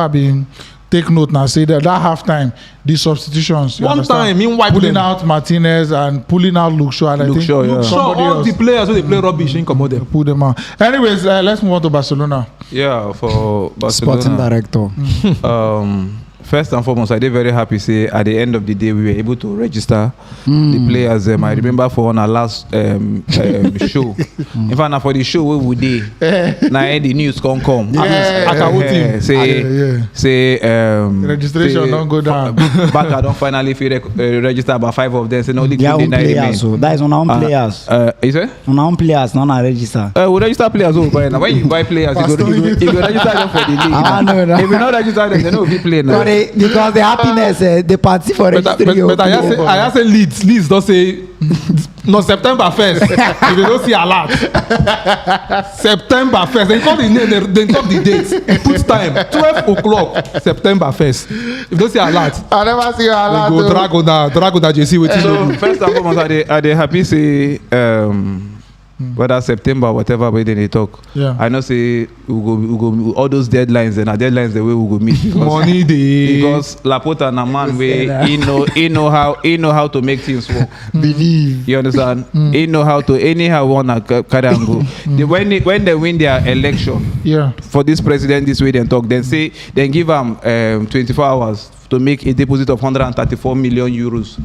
I've been take note now. Say that halftime, the substitutions. One time, pulling out Martinez and pulling out Luke Shaw. And Luke Shaw, yeah. Somebody all else. The players who they play rubbish in come them. Put them out. Anyways, let's move on to Barcelona. Yeah, for Barcelona. Sporting director. First and foremost, I did very happy. Say at the end of the day, we were able to register the players. I remember for on our last show. In fact, now for the show where we did, now the news come. Say registration don't go down. Back I don't finally feel register about 5 of them. Say no, the own players. So that is on our own players. Is it? On our own players, not on register. We register players over now. When you buy players, you go register them for the league. If you not register them, they don't be playing now. Because the happiness, the party for registering. But I say Leeds don't say no September 1st. If you don't see a lot, September 1st. They call the name. They talk the dates. Put time 12 o'clock September 1st. If you don't see a lot, I never see a lot. go drag on that JC with So first and foremost, are they happy say whether September whatever way they talk. Yeah. I know say we go all those deadlines and our deadlines the way we go meet because money day. because Laporta na man way he know how to make things work. Believe. You understand? He know how to anyhow wanna carry and go. When they win their election for this president this way they talk, then say then give them 24 hours to make a deposit of 134 million euros.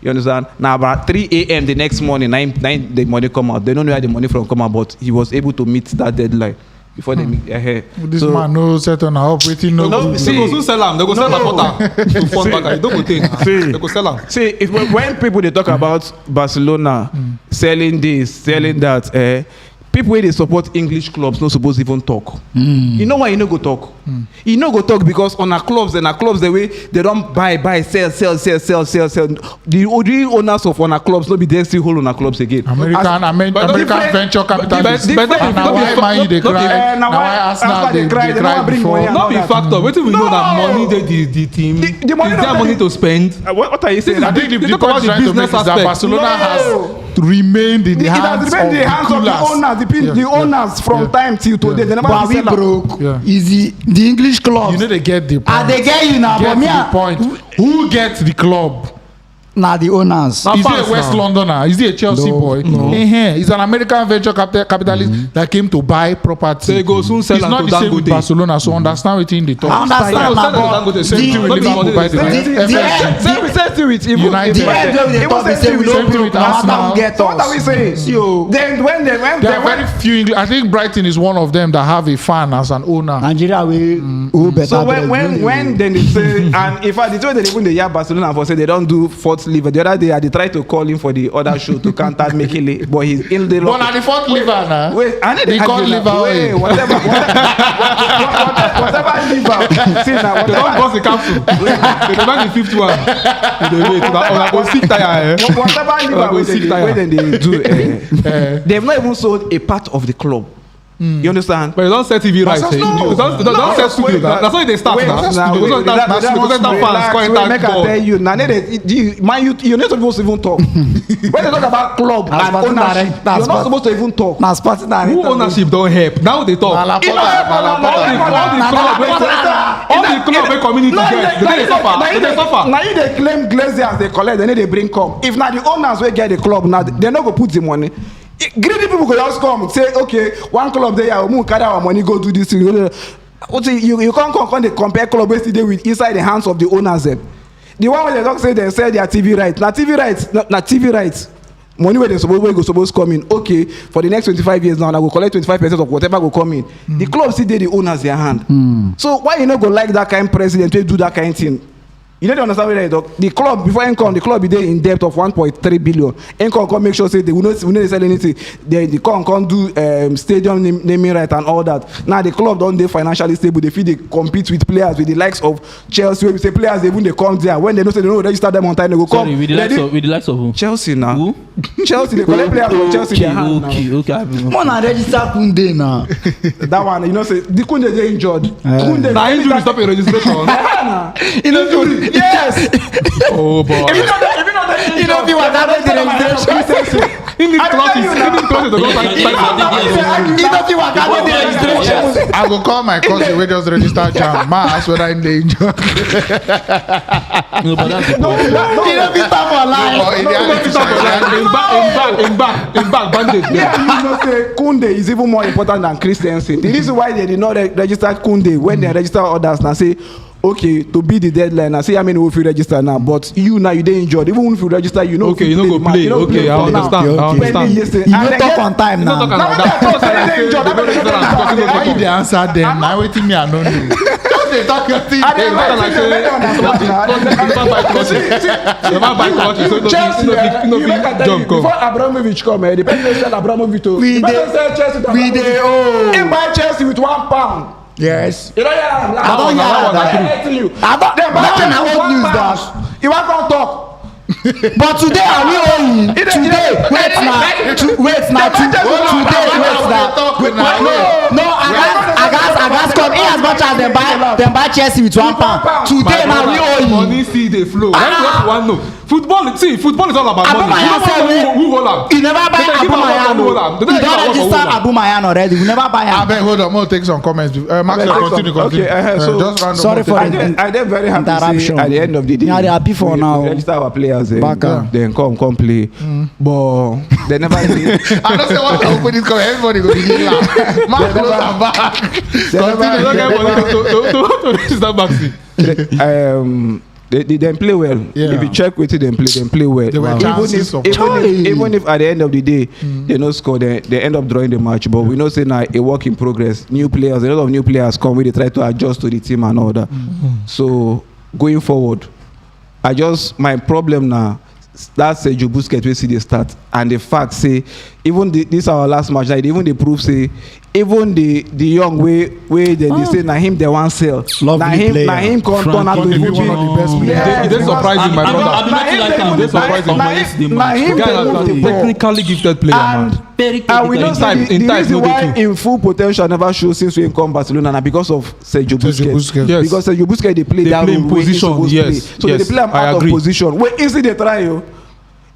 You understand? Now about 3 a.m. the next morning, 9 the money come out. They don't know where the money from come out, but he was able to meet that deadline before they meet their hair. This man no set on up waiting no. They go soon sell them. They go sell Laporta to fund back. You don't go take. They go sell them. See, when people they talk about Barcelona selling this, selling that, people wey dey support English clubs no suppose even talk. You know why you no go talk? You no go talk because on our clubs the way they don buy sell. The real owners of on our clubs no be there still hold on our clubs again. American venture capitalists. Now why Man U dey cry? Now why Arsenal dey cry before? No be factor. Wetin we know that money dey the team. The money is there money to spend? What are you saying? I think the point trying to make is that Barcelona has remained in the hands of the owners from time till today. They never But we broke. Yeah. Is the English club? You know they get the point. They get you now, Get but me, the point. Who gets the club? now the owners. Is he a West Londoner? Is he a Chelsea boy? No. He's an American venture capitalist that came to buy property. So he go soon sell It's am not to the same with Dangote. Barcelona, so understand wetin dey talk. I understand, Dangote, same thing with Liverpool buy the Same thing with United. The end of the talk, they say we don't broke, no matter who get us. What are we saying? Then when There are very few English. I think Brighton is one of them that have a fan as an owner. Nigeria who better. So when then they say and in fact the way they even the year Barcelona for say they don't do fourth liver. The other day they try to call him for the other show to counter Mekele, but he's in the But at the fourth liver now. Wait, I need They call liver wait, oil. whatever liver. See now, They don't bust the capsule. They go back the fifth one. They wait. Una go sick tire. whatever liver wey then they do. They've not even sold a part of the club. You understand? But you don't set TV right. You don't set studio. That's why they start now. Because enter fans, go enter Make I ball. tell you, now you're not supposed to even talk. When they talk about club and ownership, you're not supposed to even talk. Now Sporting Who ownership don't help? Now they talk. All the club wey community get, they suffer. Now you they claim Glaziers they collect, then they bring come. If now the owners will get the club, now they not go put the money. Greedy people go just come say, okay, one club there, we carry our money, go do this thing. You can't come they compare club yesterday with inside the hands of the owners. The one where they don't say they sell their TV rights. Now TV rights. Money where they supposed come in. Okay, for the next 25 years now, I will collect 25% of whatever will come in. The club still the owners their hand. So why you not go like that kind of president to do that kind of thing? You don't understand what they talk. The club before income, the club is there in debt of 1.3 billion. Income come make sure say they will not sell anything. They can't do stadium naming right and all that. Now the club don't they financially stable. They feel they compete with players with the likes of Chelsea. When we say players, they come there when they know say they don't register them on time. They go come. Sorry, with the likes of who? Chelsea now. Who? Chelsea. They collect players from Chelsea. Okay. Come on, register Kunde now. That one, you know, say the Kunde they injured. Kunde Now injury stop a registration. Injury. Yes. Oh boy. You know if you want to the registration. English classes to go back. You know if you want to the registration. I go call my cousin wey just register jam. Ma ask whether in the injury. No, but that's the You point. know if you start for life. Or in reality, In back bandage. Yeah, you know, say Kunde is even more important than Christensen. The reason why they did not register Kunde when they register others now say okay, to beat the deadline, I say how many will you register now, but you now you dey injured. Even if you register, you know. Okay, you no go play. Okay, I understand. I understand. You no talk on time now. Why you dey answer them? Now waiting me, I don't know. They talk your thing. Before Abramovich come, the person said Abramovich to. We dey owe. He buy Chelsea with £1. Yes. You don't hear that? I don't hear that. That one news that. You want to talk? But today are we owing? Today, wait now. No, I got come in as much as them buy Chelsea with £1. Today now we owing. Money see the flow. One no. Football is all about money. Who hold up? You never buy Abu Mayan. You don't register Abu Mayan already. We never buy him. I beg, hold on. I'm going to take some comments. Max, continue. Okay, so just random. Sorry for I did very happy to see at the end of the day. Yeah, they happy for now. Register our players. Back Then come play. But they never. I'm not saying what to open this comment. Everybody go begin laugh. Max, close and back. To register back. They play well. Yeah. If you check with it, they play well. There were chances of even if at the end of the day they no score, they end up drawing the match. But we know say now a work in progress. New players, a lot of new players come. We they try to adjust to the team and all that. So going forward, my problem now. That's Sergio Busquets we see the start and the fact say even this our last match like even they prove say even the young way they say na him they want sell na him come turn out to be one of the best players. It is surprising, my brother. Na him technically gifted player, man. And we know say the reason why in full potential never show since we come Barcelona na because of Sergio Busquets. Yes. Because Sergio Busquets they play that in role position. Yes. so they play am out of position. Wait, easy they try you.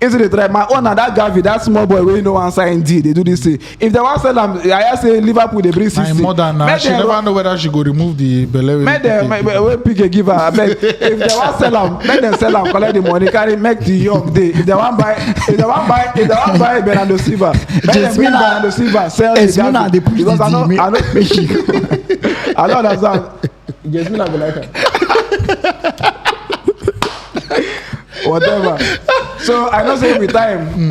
Easy they try. My own na that Gavi, that small boy wey no answer indeed. They do this thing. If they want sell am, I say Liverpool they bring 60. More than now. She never know whether she go remove the belly. Make them pick a giver. If they want sell am, make them sell am, collect the money, carry make the young day. If they want buy Bernardo Silva, make them bring Bernardo Silva, sell the Gavi. Because I know understand. Jasmine go like her. Whatever. So I know say every time.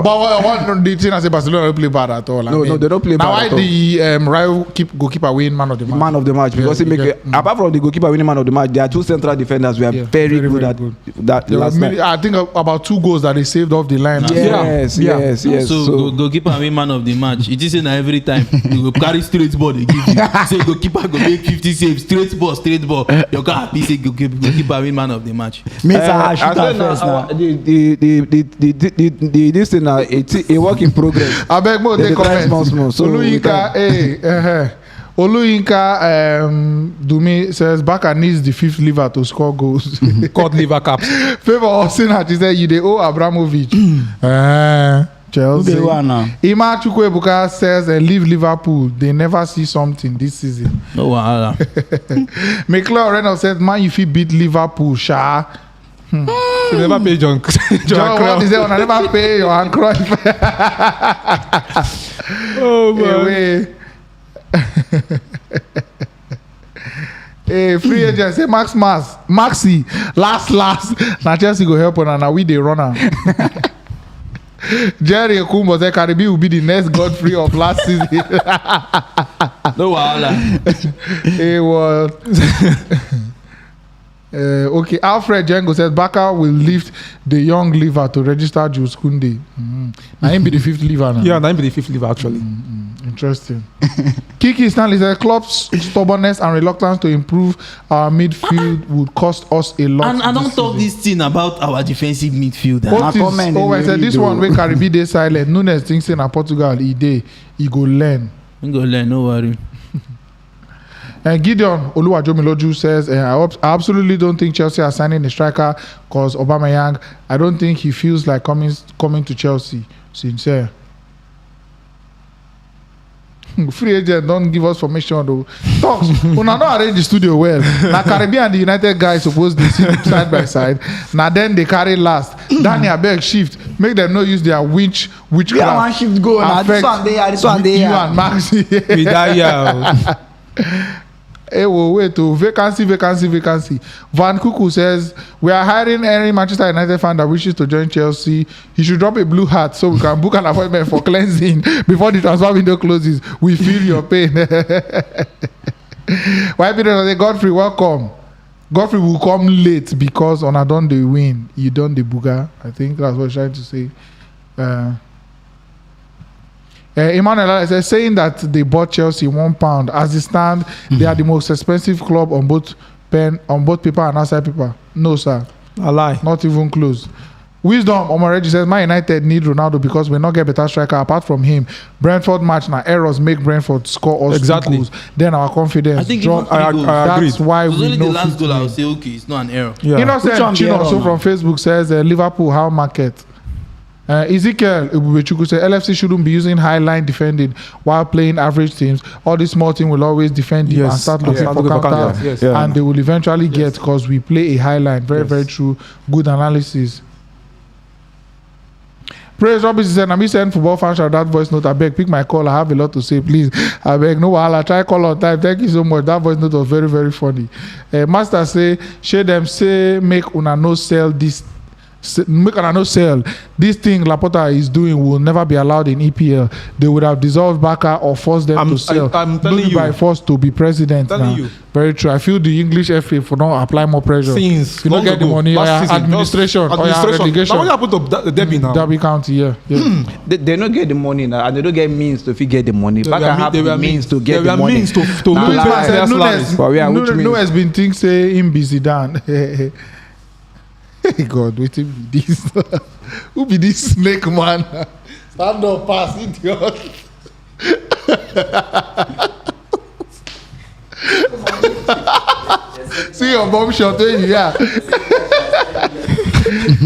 But what the thing I say Barcelona don't play bad at all. No, they don't play bad. Now why the rival goalkeeper win man of the match? Man of the match because he make apart from the goalkeeper winning man of the match, there are two central defenders who are very good at that. Last night. I think about 2 goals that they saved off the line. Yes. So goalkeeper win man of the match. It is na every time you go carry straight ball they give you. Say goalkeeper go make 50 saves, straight ball. You can happy say goalkeeper win man of the match. First now. This thing now a work in progress. I beg more take comments. So Oluyinka Dumi says Barca needs the 5th liver to score goals. Called liver caps. Favor Osinat, he said you dey owe Abramovich. Chelsea. Ima Chukwuebuka says leave Liverpool. They never see something this season. No wahala. McLeod Reynolds says man if he beat Liverpool, sha. You never pay John What is that? I never pay your hand cry. Oh man. Hey, free agent say Maxi last na Chelsea go help on and we dey run am. Jerry Okumbo say Caribbean will be the next Godfrey of last season. No wahala. Hey, what? Okay, Alfred Jengo says Barca will lift the young liver to register Jules Koundé. Now him be the 5th liver now. Yeah, now him be the 5th liver actually. Interesting. Kiki Stanley says Klopp's stubbornness and reluctance to improve our midfield would cost us a lot. And I don't talk this thing about our defensive midfield. I said this one wey Caribbean dey silent. Nunes thinks say na Portugal he go learn. He go learn, no worry. And Gideon Oluwajomiloju says, I absolutely don't think Chelsea are signing a striker because Aubameyang, I don't think he feels like coming to Chelsea. Sincere. Free agent don't give us formation though. Talks. Una don't arrange the studio well. Now Caribbean and the United guys supposed to sit side by side. Now then they carry last. Daniel Berg shift. Make them not use their witchcraft. Yeah, one shift go. Now this one there. You and Maxi. Hey, wait, vacancy. Van Kuku says, we are hiring any Manchester United fan that wishes to join Chelsea. He should drop a blue hat so we can book an appointment for cleansing before the transfer window closes. We feel your pain. Why people say, Godfrey, welcome. Godfrey will come late because on a done they win. You done the booger. I think that's what he's trying to say. Emmanuel says, saying that they bought Chelsea £1 as it stand, they are the most expensive club on both paper and outside paper. No, sir. A lie. Not even close. Wisdom Omoreji says, Man United need Ronaldo because we not get better striker apart from him. Brentford match now errors make Brentford score us 2 goals. Then our confidence I think drop. I agree. That's why It was we only know. the last goal I would say, okay, it's not an error. Yeah. Innocent Chino also from Facebook says Liverpool how market. Ezekiel Ubechukwu said LFC shouldn't be using high line defending while playing average teams. All these small teams will always defend him and start looking for counters, Yes. and they will eventually get because we play a high line. Very true. Good analysis. Praise Robinson said, I'm send football fans shout that voice note. I beg, pick my call. I have a lot to say, please. I beg, no wahala. Try call on time. Thank you so much. That voice note was very funny. Master say, share them say, make una no sell this. Make una no sell. This thing Laporta is doing will never be allowed in EPL. They would have dissolved Barca or forced them to sell. I'm telling you. By force to be president now. Very true. I feel the English FA for not apply more pressure. Since you don't get the money. Administration. Relegation. Now what happened to Derby now? Derby County, yeah. They don't get the money now, and they don't get means to get the money. Barca have the means to get the money. Means to pay salaries. Nunes has been thinking say him be Zidane. Hey God, wait till be this. Who be this snake man? Stand up, pass idiot. See your bomb shot when you are.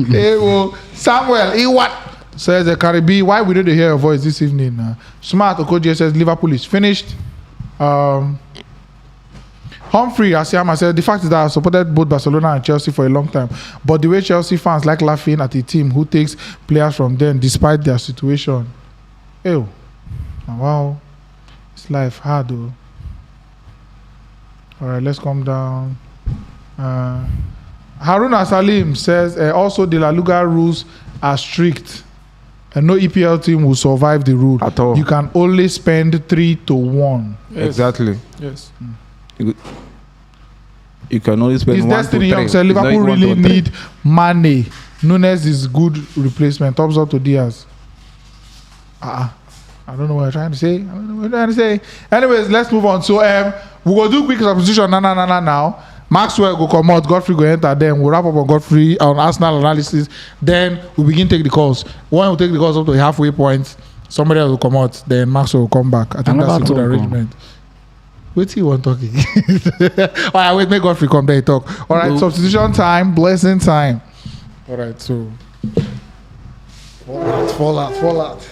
Hey, well, Samuel, what? Says the Caribbean. Why we didn't hear your voice this evening? Smart Okoje says Liverpool is finished. Humphrey Asiama said the fact is that I've supported both Barcelona and Chelsea for a long time, but the way Chelsea fans like laughing at a team who takes players from them despite their situation. Ew. Wow. It's life hard though. Alright, let's come down. Haruna Salim says also the La Liga rules are strict and no EPL team will survive the rule. At all. You can only spend 3-1. Yes. Exactly. Yes. You can only spend His 1 to Destiny 3. Young said Liverpool really need Mane. Nunes is good replacement. Thumbs up to Diaz. I don't know what I'm trying to say. Anyways, let's move on. So we will do quick substitution now. Maxwell go come out, Godfrey go enter, then we'll wrap up on Godfrey on Arsenal analysis. Then we begin take the calls. One will take the calls up to a halfway point. Somebody else will come out, then Maxwell will come back. I think that's a good arrangement. Wait till you want talking. All right, wait, make Godfrey come there talk. All right, substitution time, blessing time. All right, so fall out.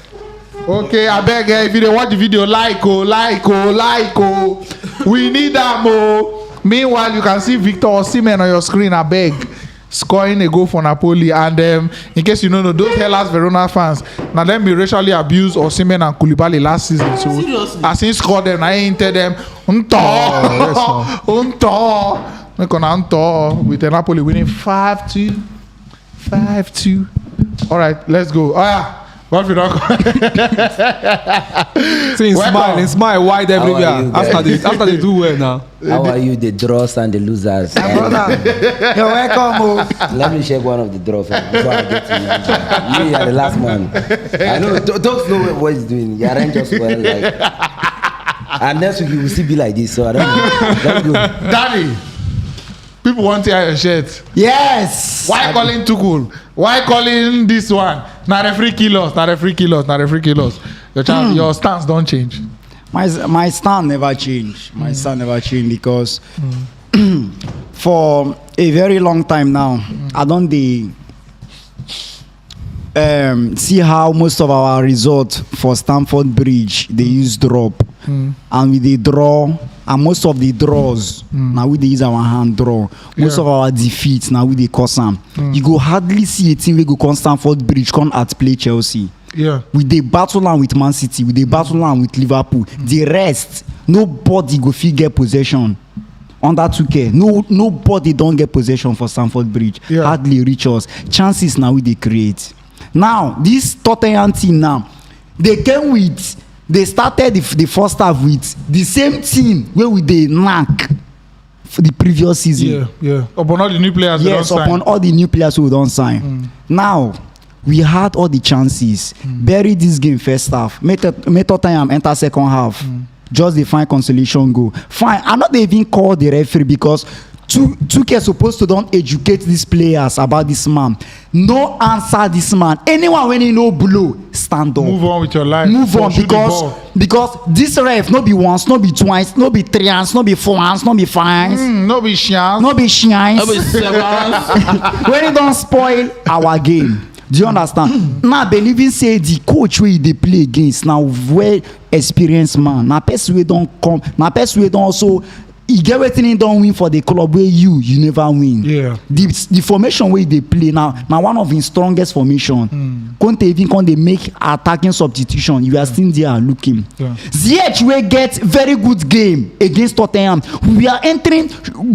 Okay, I beg if you don't watch the video, like. We need that more. Meanwhile, you can see Victor Osimhen on your screen. I beg. Scoring a goal for Napoli, and in case you don't know, those Hellas Verona fans, now them be racially abused Osimhen and Koulibaly last season. So as he scored them, I ain't tell them with the Napoli winning 5-2. All right, let's go. Oh yeah. Smile wide everywhere. After they do well now. How are you, the draws and the losers? Brother, you're welcome. Let me check one of the draws before I get to you. You are the last man. I know, don't know what he's doing. You aren't just well, like. And next week you will still be like this, so I don't know. Let's go. Daddy, people want to hear your shirt. Yes. Why calling Tuchel? Why calling this one? Not a free kilos. Your stance don't change. My stand never changed. My stand never changed because for a very long time now, I don't see how most of our results for Stamford Bridge they use drop, and with the draw, and most of the draws now we dey use our hand draw. Most of our defeats now we dey cause am. You go hardly see a team wey go come Stamford Bridge come outplay Chelsea. Yeah. We dey battle am with Man City, we dey battle am with Liverpool. The rest, nobody go fit get possession. under 2K. Nobody don't get possession for Stamford Bridge. Yeah. Hardly reach us. Chances now we they create. Now this Tottenham team now, they started the first half with the same team where we they knack for the previous season. Yeah. Upon all the new players. Yes, upon all the new players who don't sign. Now we had all the chances. Bury this game first half. Make Tottenham enter second half. Just the fine consolation goal. Fine. I'm not even call the referee because 2K supposed to don't educate these players about this man. No answer this man. Anyone when you know blow, stand up. Move on with your life. Move on Shoot the ball. because this ref no be once, no be twice, no be three hands, no be four hands, no be five hands, No be chance. no be shines. That was 7. When you don't spoil our game. Do you understand? Now believing say the coach wey dey play against now well experienced man. Na person wey don come. Na person wey don also e get wetin he don win for the club wey you never win. Yeah. The formation wey dey play now na one of him strongest formation. Conte even come dey make attacking substitution. You are still there looking. Yeah. Ziyech wey get very good game against Tottenham. We are entering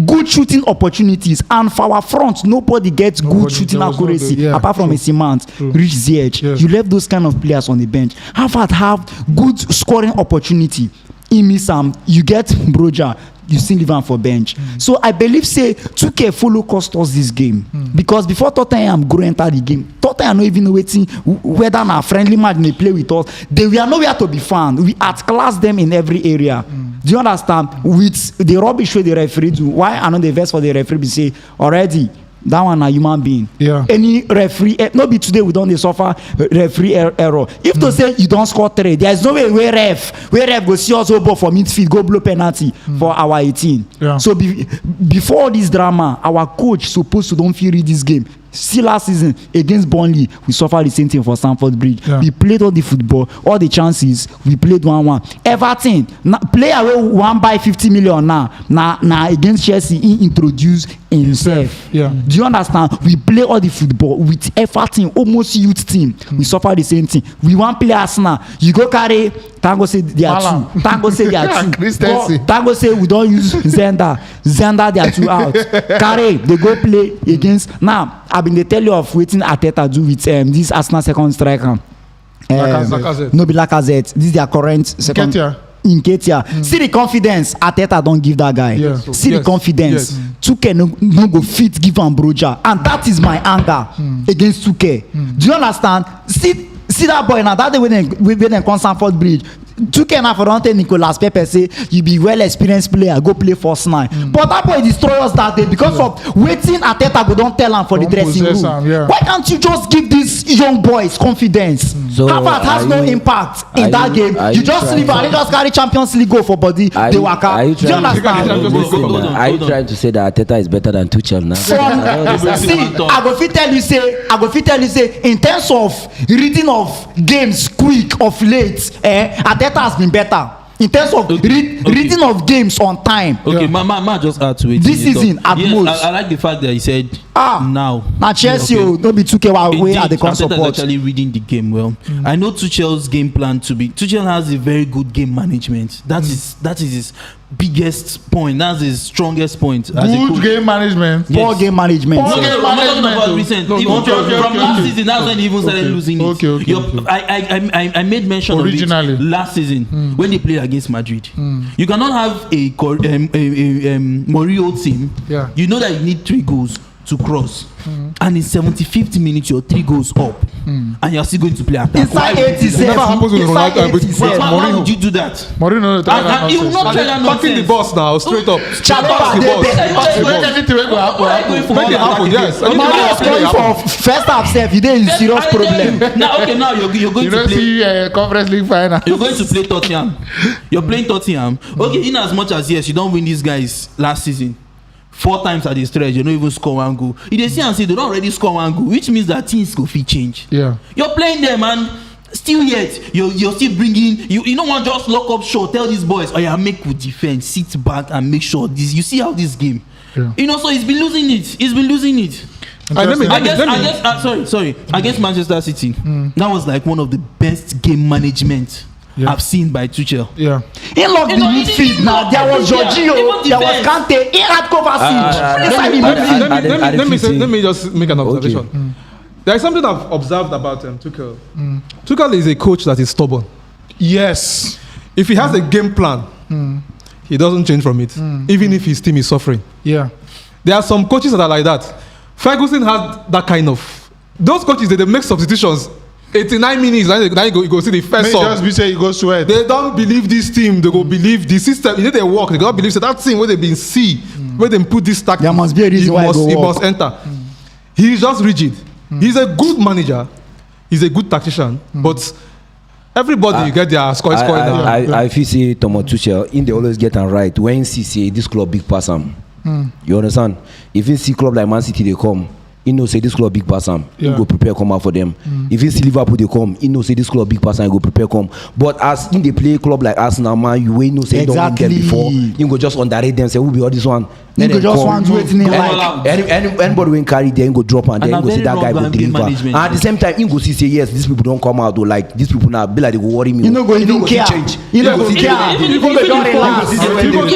good shooting opportunities and for our front nobody gets good shooting there was accuracy nobody, yeah. apart from a Cement, reach Ziyech. Yeah. You left those kind of players on the bench. Harvard have good scoring opportunity. In miss you get Broja. You still leave am for bench. So I believe say 2K follow cost us this game because before Tottenham go enter the game, Tottenham no even know wetin whether na friendly match they play with us. They were nowhere to be found. We outclass them in every area. Do you understand? With the rubbish wey the referee do, why I know the verse for the referee be say already that one na human being. Yeah. Any referee no be today we don dey suffer referee error. If to say you don score 3, there is no way wey ref go see us go ball for midfield go blow penalty for our 18. Yeah. So before this drama, our coach supposed to don fit read this game. See last season against Burnley, we suffered the same thing for Stamford Bridge. Yeah. We played all the football, all the chances, we played 1-1. Everton, player wey wan buy 50 million now against Chelsea, he introduce himself. Yeah. Do you understand? We play all the football with Everton, almost youth team. We suffer the same thing. We wan play Arsenal. You go carry Tango say they are Malam. two. Tango say they are two. Christensen. Tango say we don use Zenda they are two out. Carry they go play against now. I been dey tell you of wetin Arteta do with this Arsenal second striker. Lacazette. No be Lacazette. This is their current second. Nketiah. See the confidence Arteta don give that guy. Yeah. See the confidence. 2K no go fit give am Broja, and that is my anger against 2K. Do you understand? See that boy now. That day when they come Stamford Bridge. 2K now for don tell Nicolas Pepe say you be well experienced player go play first 9. But that boy destroy us that day because of wetin Arteta go don tell am for the dressing room. Why can't you just give these young boys confidence? So Harvard has no impact in that game. You just leave and just carry Champions League go for body. They waka. Do you understand? Are you trying to say that Arteta is better than Tuchel now? See, I go fit tell you say in terms of reading of games quick of late, Arteta has been better in terms of reading of games on time. Okay, ma just add to it. This season at most. I like the fact that he said now. Now Chelsea, no be 2K way at the con support. Arteta is actually reading the game well. I know Tuchel's game plan to be. Tuchel has a very good game management. That is his biggest point. That's his strongest point. As Good game management. Poor game management. Poor I'm game not talking management. about recent. No, Even from last season, that's when he even started losing it. Okay. I made mention Originally. of it last season when they played against Madrid. You cannot have a Mourinho team. Yeah. You know that you need 3 goals to cross, and in 75th minute you're 3 goals up, and you're still going to play attack. Inside 87. never happens with Inside Ronaldo, but 87. Why would you do that? Mourinho He will not try that Parking the nonsense. bus now, straight up. Chalobah, Pass the they- bus. they- Pass the bus. Anything will happen. Why are you going for Make all it happen, attacking yes. game? Mario was going for first half self. He dey in serious problem. Now you're going You to don't play. see Conference League final. You're going to play Tottenham. You're playing Tottenham. Okay, in as much as yes, you don't win these guys last season. 4 times at the stretch, you don't even score 1 goal. If they see and say they don't already score 1 goal, which means that things go fit change. Yeah. You're playing them and still yet you're still bringing you don't want just lock up short. Tell these boys, oh yeah, make good defense, sit back and make sure this. You see how this game. Yeah. So he's been losing it. Against Manchester City, that was like one of the best game management I've seen by Tuchel. Yeah. He locked the midfield now. There was Jorginho, there was Kante. He had Kovacic. Inside the midfield. Let me just make an observation. There is something I've observed about Tuchel. Tuchel is a coach that is stubborn. Yes. If he has a game plan, he doesn't change from it, even if his team is suffering. Yeah. There are some coaches that are like that. Ferguson had that kind of. Those coaches, they make substitutions. 89 minutes, then you go see the first sub. Just be say you go sweat. They don't believe this team. They go believe the system. You know they work. They don't believe so that team where they been see, where they put this tactic. There must be a reason why he must enter. He's just rigid. He's a good manager. He's a good tactician. But everybody get their score now. I feel say Thomas Tuchel, in they always get them right. When he say this club big pass him, you understand? If you see club like Man City they come, he know say this club big pass him, he go prepare come out for them. If you see Liverpool they come, he know say this club big pass him, he go prepare come. But as in they play club like Arsenal, man, you ain't know say don't win them before. You go just underrate them, say who be all this one. You go just want to wait in the like. Anybody when carry there, go drop and then go see that guy go deliver. And at the same time, he go see say yes, these people don't come out or like these people now be like they go worry me. You know go even care. You know go care. You go don't relax. You go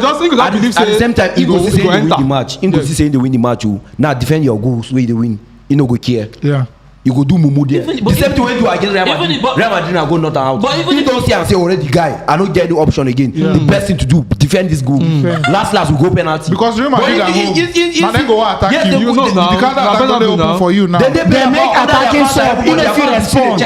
just believe say. At the same time, he go see say they win the match. He go see say they win the match. Now defend your goals where they win. You know go care. Yeah. You go do mumu there. The same thing when you against Real Madrid. Real Madrid now go not out. But even you don't see and say already guy, I don't get the option again. The best thing to do, defend this goal. Last we go penalty. Because Real Madrid at home, and then go attack you. You know the counter attack not open for you now. They make attacking sub. You know if you respond.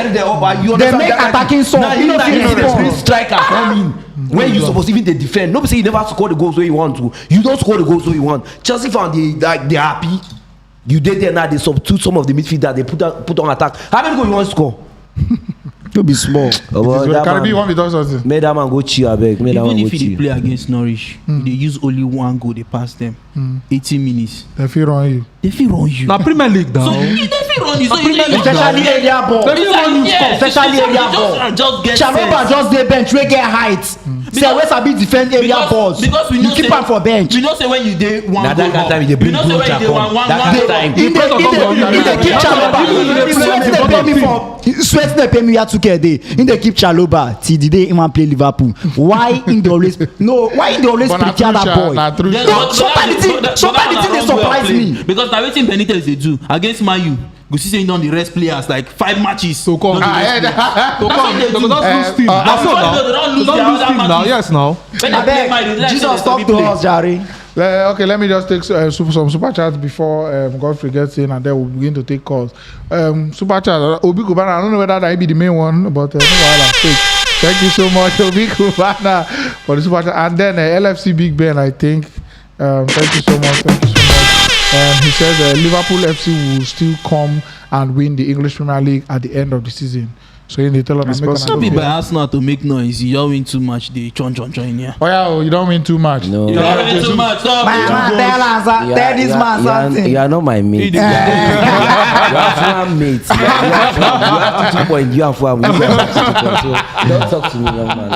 They make attacking sub. You know if you respond. Striker come in. When you supposed to even they defend, nobody say you never score the goals where you want to. You don't score the goals where you want. Chelsea found they happy. You did there now. They substitute some of the midfielder. They put on attack. How many goals you want to score? To be small. Caribbean want me do something. Make that man go chill, I beg. Even if they play against Norwich, they use only one goal. They pass them 80 minutes. They feel on you. They feel run you. Now Premier League now. So they feel run you. So Especially area ball. Especially area ball. Chalobah just dey bench wey get height. Say wey sabi defend area balls. Because we know you keep am for bench. We know say when you dey one goal. Now that time they bring blue jack on. That time. He dey keep Chalobah. Sweat dey pay me here 2k a day. He dey keep Chalobah till the day he wan play Liverpool. Why he dey always prepare that boy? Sometimes the thing dey surprise me. Because na wetin Benitez dey do against Man U. Go see say he don dey rest players like 5 matches. So come. They don't lose steam. That's all now. They don't lose steam now. Yes now. Abeg, Jesus talk to us, Jare. Okay, let me just take some super chats before Godfrey gets in, and then we'll begin to take calls. Super chat, Obi Kubana. I don't know whether that be the main one, but no while thank you so much, Obi Kubana, for the super chat. And then LFC Big Ben, I think. Thank you so much. He says Liverpool FC will still come and win the English Premier League at the end of the season. So they tell us not be by Arsenal to make noise. You don't win too much. They chon here. Oh yeah, you don't win too much. No, you don't win too much. Tell this man something. You are not my mate. You are one mate. You have 2 points. You have 1. Don't talk to me, young man.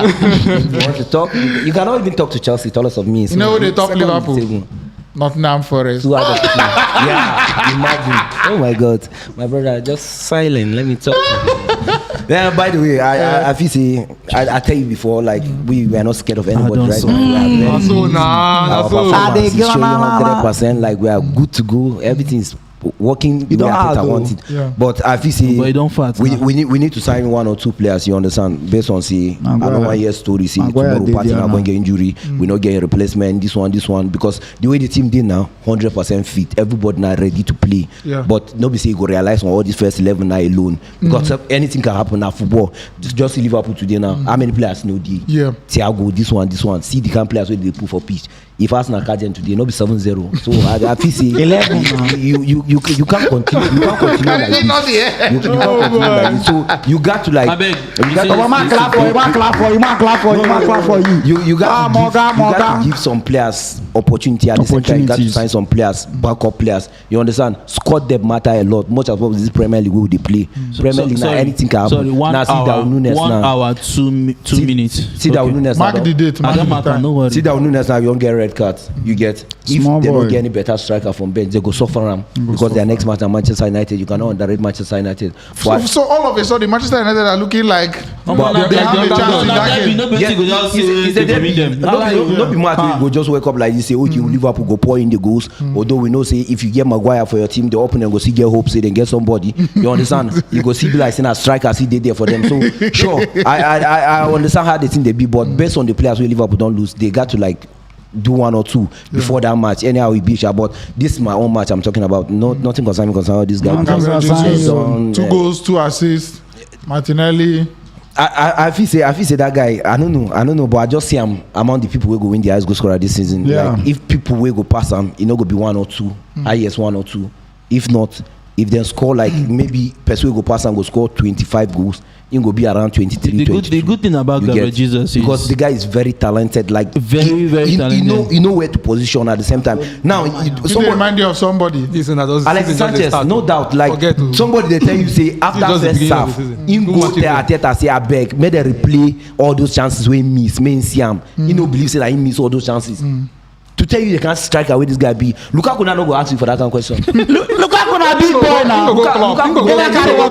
You want to talk? You cannot even talk to Chelsea. Tell us of me. You know they talk Liverpool. Nottingham Forest. Yeah, imagine. Oh my God, my brother, just silent. Let me talk to you. Then, by the way, I feel say I tell you before, like we are not scared of anybody right now. So nah, our performance is showing 100%. Like we are good to go. Everything is working the way I want it. Yeah. But I feel say but don't fat, we need to sign 1 or 2 players. You understand? Based on say I don't want to hear story. See tomorrow party are going to get injury. We not getting replacement. This one because the way the team did now 100% fit. Everybody now ready to play. Yeah. But nobody say you go realize on all these first 11 now alone because anything can happen now football. Just see Liverpool today now. How many players know the Thiago? This one. See the kind of players where they put for pitch. If Arsenal catch them today, no be 7-0. So I feel say 11. You can't continue. You can't continue like this. You can't continue like this. So you got to like. You got to give some players opportunity at the same time. You got to sign some players, backup players. You understand? Squad depth matter a lot. Much as well as this Premier League will they play. Premier League now anything can happen. Sorry, 1 hour, 2 minutes. See that Nunes. Mark the date. See that Nunes now. You don't get ready. red cards. You get if Small they boy. don't get any better striker from bench, they go suffer them because their next match are Manchester United. You cannot underrate Manchester United. But So all of a sudden, Manchester United are looking like they have a chance in that game. no be mad wey go just wake up like this say okay Liverpool go pour in the goals although we know say if you get Maguire for your team the opponent go see get hope say they get somebody you understand you go see be like saying a striker see dey there for them so sure I understand how the thing they be but based on the players wey Liverpool don't lose they got to like do one or two before that match anyhow we beat you but this is my own match I'm talking about nothing concerning all this guy Gabriel Jesus, 2 goals, 2 assists. Martinelli. I feel say that guy. I don't know, but I just see him among the people who go win the highest goal scorer this season. Yeah. Like, if people will go past him, it no go be 1 or 2. Highest 1 or 2. If not, if they score like maybe person will go past him go score 25 goals, he go be around 23. The good thing about Gabriel Jesus is because the guy is very talented. Like very talented. He know where to position at the same time. Now, Someone remind you of somebody. Listen, Alexis Sanchez, no doubt. Like somebody they tell you say after first half, him go there Arteta say I beg, make them replay all those chances where he miss, may see him. He no believe say that he miss all those chances. To tell you they can't strike away this guy be. Lukaku now no go ask you for that kind of question. Lukaku na big boy now. Lukaku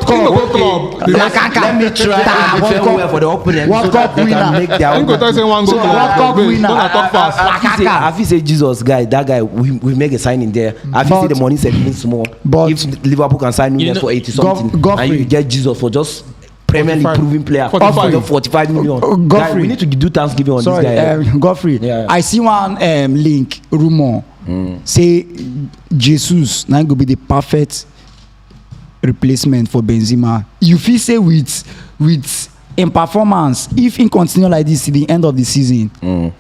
go club. Let me try and defend well for the opponent World so that Cup they can winner. make their own. Go say one go So, World Cup winner. I feel say Jesus guy, that guy we make a signing there. I feel say the money is even small. But- If Liverpool can sign Nunes for 80 something, Godfrey. and you get Jesus for just Premier League 45. proven player 45. for 45 million. Godfrey. Guy, we need to do Thanksgiving on Sorry, this guy. Godfrey. Yeah. I see one link rumor say Jesus now go be the perfect replacement for Benzema. You feel say with in performance if he continue like this till the end of the season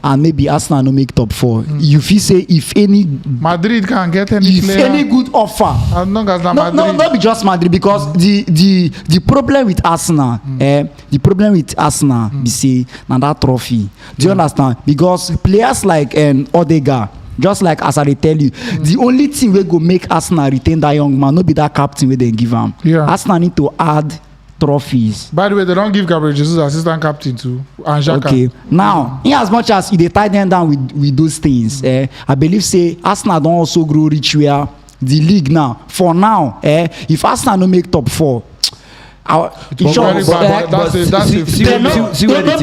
and maybe Arsenal no make top 4 you feel say if any Madrid can get any player. good offer As long as na no Madrid. not be just Madrid because the problem with Arsenal be say na that trophy do you understand because players like Odegaard just like as I dey tell you the only thing wey go make Arsenal retain that young man no be that captain wey dem give am Arsenal need to add trophies. By the way, they don't give Gabriel Jesus assistant captain too. And Xhaka. Okay, now in as much as they tie them down with those things I believe say Arsenal don also grow rich where the league now for now if Arsenal no make top 4 Very bad. That's a see where the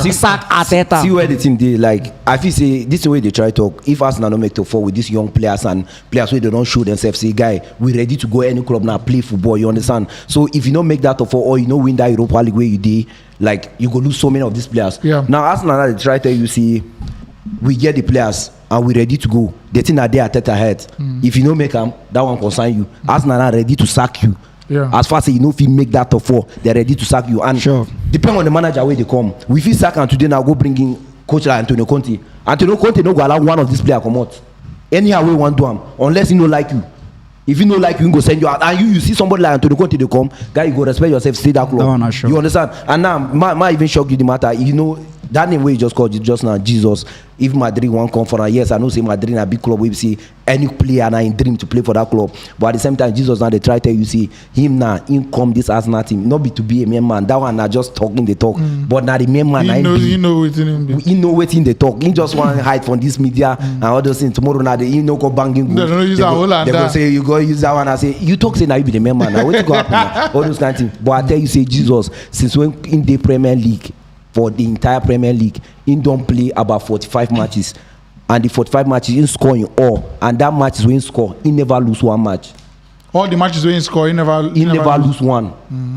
team sack Arteta. See where the team dey like I feel say this is the way they try talk if Arsenal no make top 4 with these young players and players wey they don't show themselves say guy we ready to go any club now play football you understand so if you no make that top 4 or you no win that Europa League where you dey like you go lose so many of these players now Arsenal now they try tell you see we get the players and we ready to go the thing na dey Arteta head if you no make am that one concern you Arsenal now ready to sack you. As far as you know if you make that top 4 they're ready to sack you and depend on the manager where they come we fit sack and today now go bring in coach like Antonio Conte no go allow one of these players come out anyhow we want to am unless he no like you if he no like you he go send you out and you see somebody like Antonio Conte they come guy you go respect yourself stay that club you understand and now my even shock you the matter you know that name wey you just called you just now Jesus if Madrid wan come for am yes I know say Madrid na big club wey be say any player na him dream to play for that club but at the same time Jesus now dey try tell you say him na him come this Arsenal team no be to be a main man that one na just talking dey talk but na the main man na him be he know wetin him be he know wetin dey talk he just wan hide from this media and all those things tomorrow na he no go bang him go they go say you go use that one and say you talk say na you be the main man na wetin go happen na all those kind of things but I tell you say Jesus since when him dey Premier League for the entire Premier League he don play about 45 matches and the 45 matches he score in all and that match is when he score he never lose one match all the matches wey he score he never lose one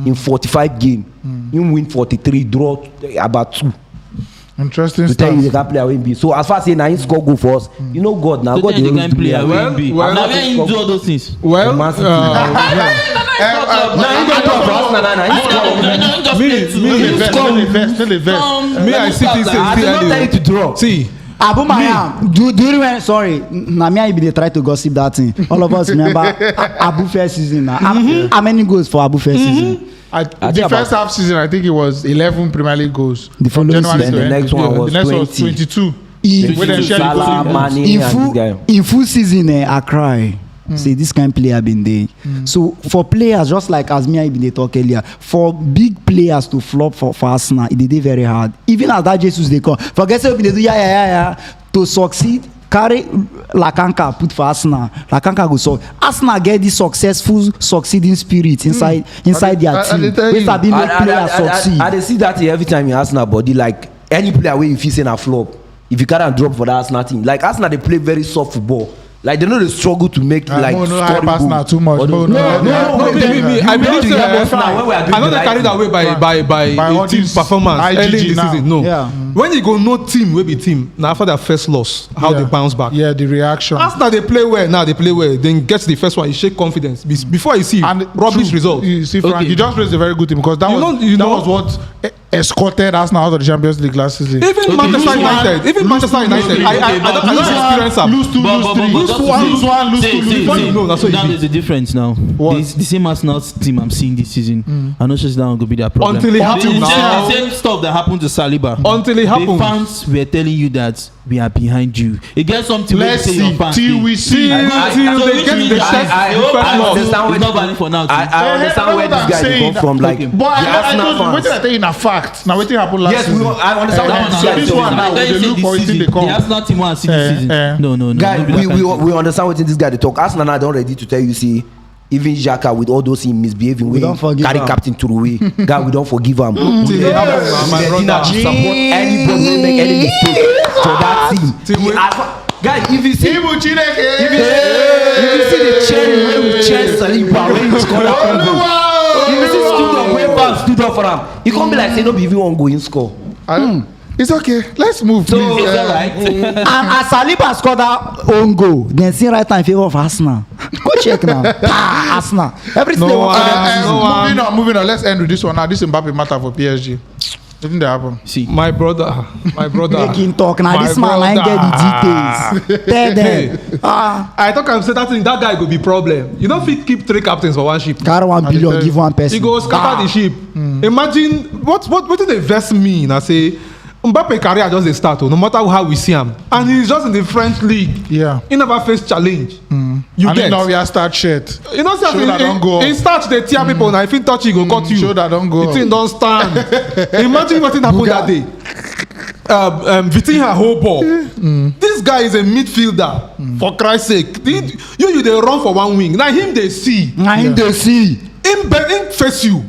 in 45 game he win 43 draw about 2 interesting to stuff tell you the kind player wey be so as far as say na him score goal for us you know God na God dey always do player well na where him do all those things Well, na him go do am for Arsenal na him score me I see things I did not tell you to draw see Abumayam during when sorry na me and you be dey try to gossip that thing all of us remember Abu first season na how many goals for Abu first season the first half season I think it was 11 Premier League goals The following January season, to the next one was the next 20. was 22 in wey dem share the Salah, goal Mane, and this guy. in full season I cry say this kind player been there so for players just like as me and you been dey talk earlier for big players to flop for Arsenal it dey very hard even as that Jesus dey come forget say we been dey do to succeed, carry Lakanka put for Arsenal. Lakanka go so Arsenal get this succeeding spirit inside their team. Wey sabi make players succeed. I dey see that every time in Arsenal body, like any player wey you feel say na flop, if you carry am drop for that Arsenal team, like Arsenal dey play very soft football. Like they know they struggle to make like no story hype Arsenal too much. No, I believe say I know they carried away by all team this performance IGG early in the now. season. No, Yeah. when you go no team wey be team na after their first loss, how they bounce back. Yeah, the reaction. Arsenal they play well now. They play well. Then get the first one, you shake confidence before you see rubbish true, result. You see, Frank, Okay. you just raised a very good team because that was what escorted Arsenal out of the Champions League last season. Even Manchester United, I don't experience am. Lose two, lose three. Lose one, lose two, lose three. No, that's what now you there's a difference now. What? The same Arsenal team I'm seeing this season. I know she's down going to be their problem. Until it happens the now. same stuff that happened to Saliba. Until it The happens. fans were telling you that we are behind you. It gets something. Let's where you say see your fans till think. we see. Till they get the chance. I understand It's not valid for now. I understand where this guy dey come from. Like Okay. But the I Arsenal told you, fans. wetin I tell you na fact. Na wetin happen last Yes, season. I understand That what one this so now, guy this is one talking now, about. I they tell you look say for this wetin they season, come. the Arsenal team want to see this season. No. Guy, no be that kind of thing. we understand wetin this guy dey talk. Arsenal now don ready to tell you say even Xhaka with all those him misbehaving wey don't forgive carry am. captain through away. Guy, we don't forgive am. Till it happens, my We ready now brother. to support anybody wey make any mistake for that team. Till we- Guy, if you see Ibu Chineke. if you see the cheering wey we cheer Saliba when he score that own goal, if you see student wey pass stood up for am, e come be like say no be even wan go in score. It's okay. Let's move, So please. it's alright. And as Saliba score that own goal, then see right time in favor of Arsenal. Go check now. Arsenal. Everything they want for them. Moving on. Let's end with this one now. This Mbappe matter for PSG. Didn't that happen? See, My brother. Make him talk now. My This man ain't get the details. Tell them. I talk am say that guy go be problem. You don't fit keep 3 captains for one ship. Carry 1 billion, give one person. He go scatter the ship. Imagine what did the verse mean? I say Mbappe career just dey start. No matter how we see him, and he's just in the French league. Yeah. He never faced challenge. You And get. now we are start shit. You know, say Shoulder don't go up. in start they tear people. Now if he touch, he go cut you. Shoulder don't go The up. thing don't stand. Imagine what happened that day. Vitinha whole ball. This guy is a midfielder. For Christ's sake, you they run for one wing. Now him they see. Now him they see. Him face you.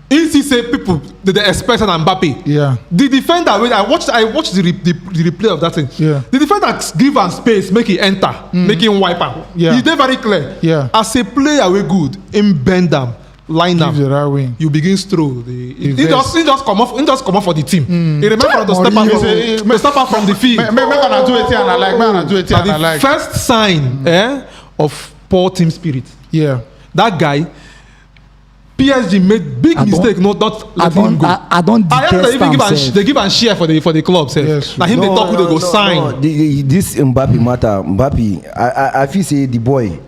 He see say people they expect an Mbappe. Yeah. The defender I watched the replay of that thing. Yeah. The defender give am space, make he enter, make him wipe out. Yeah. He dey very clear. Yeah. As a player we good, him bend am, line Give the am. right wing. You begin stroll. He vex. just come off for the team. He remember to step out from the field. Make una do it and I like. Make una do it Na and I the like. first sign of poor team spirit. Yeah. That guy, PSG made big mistake not letting him go. I don't I heard detest myself. they give am share for the club sef. Yes. Na him dey talk who dey go sign. This Mbappe matter, Mbappe, I feel say the boy,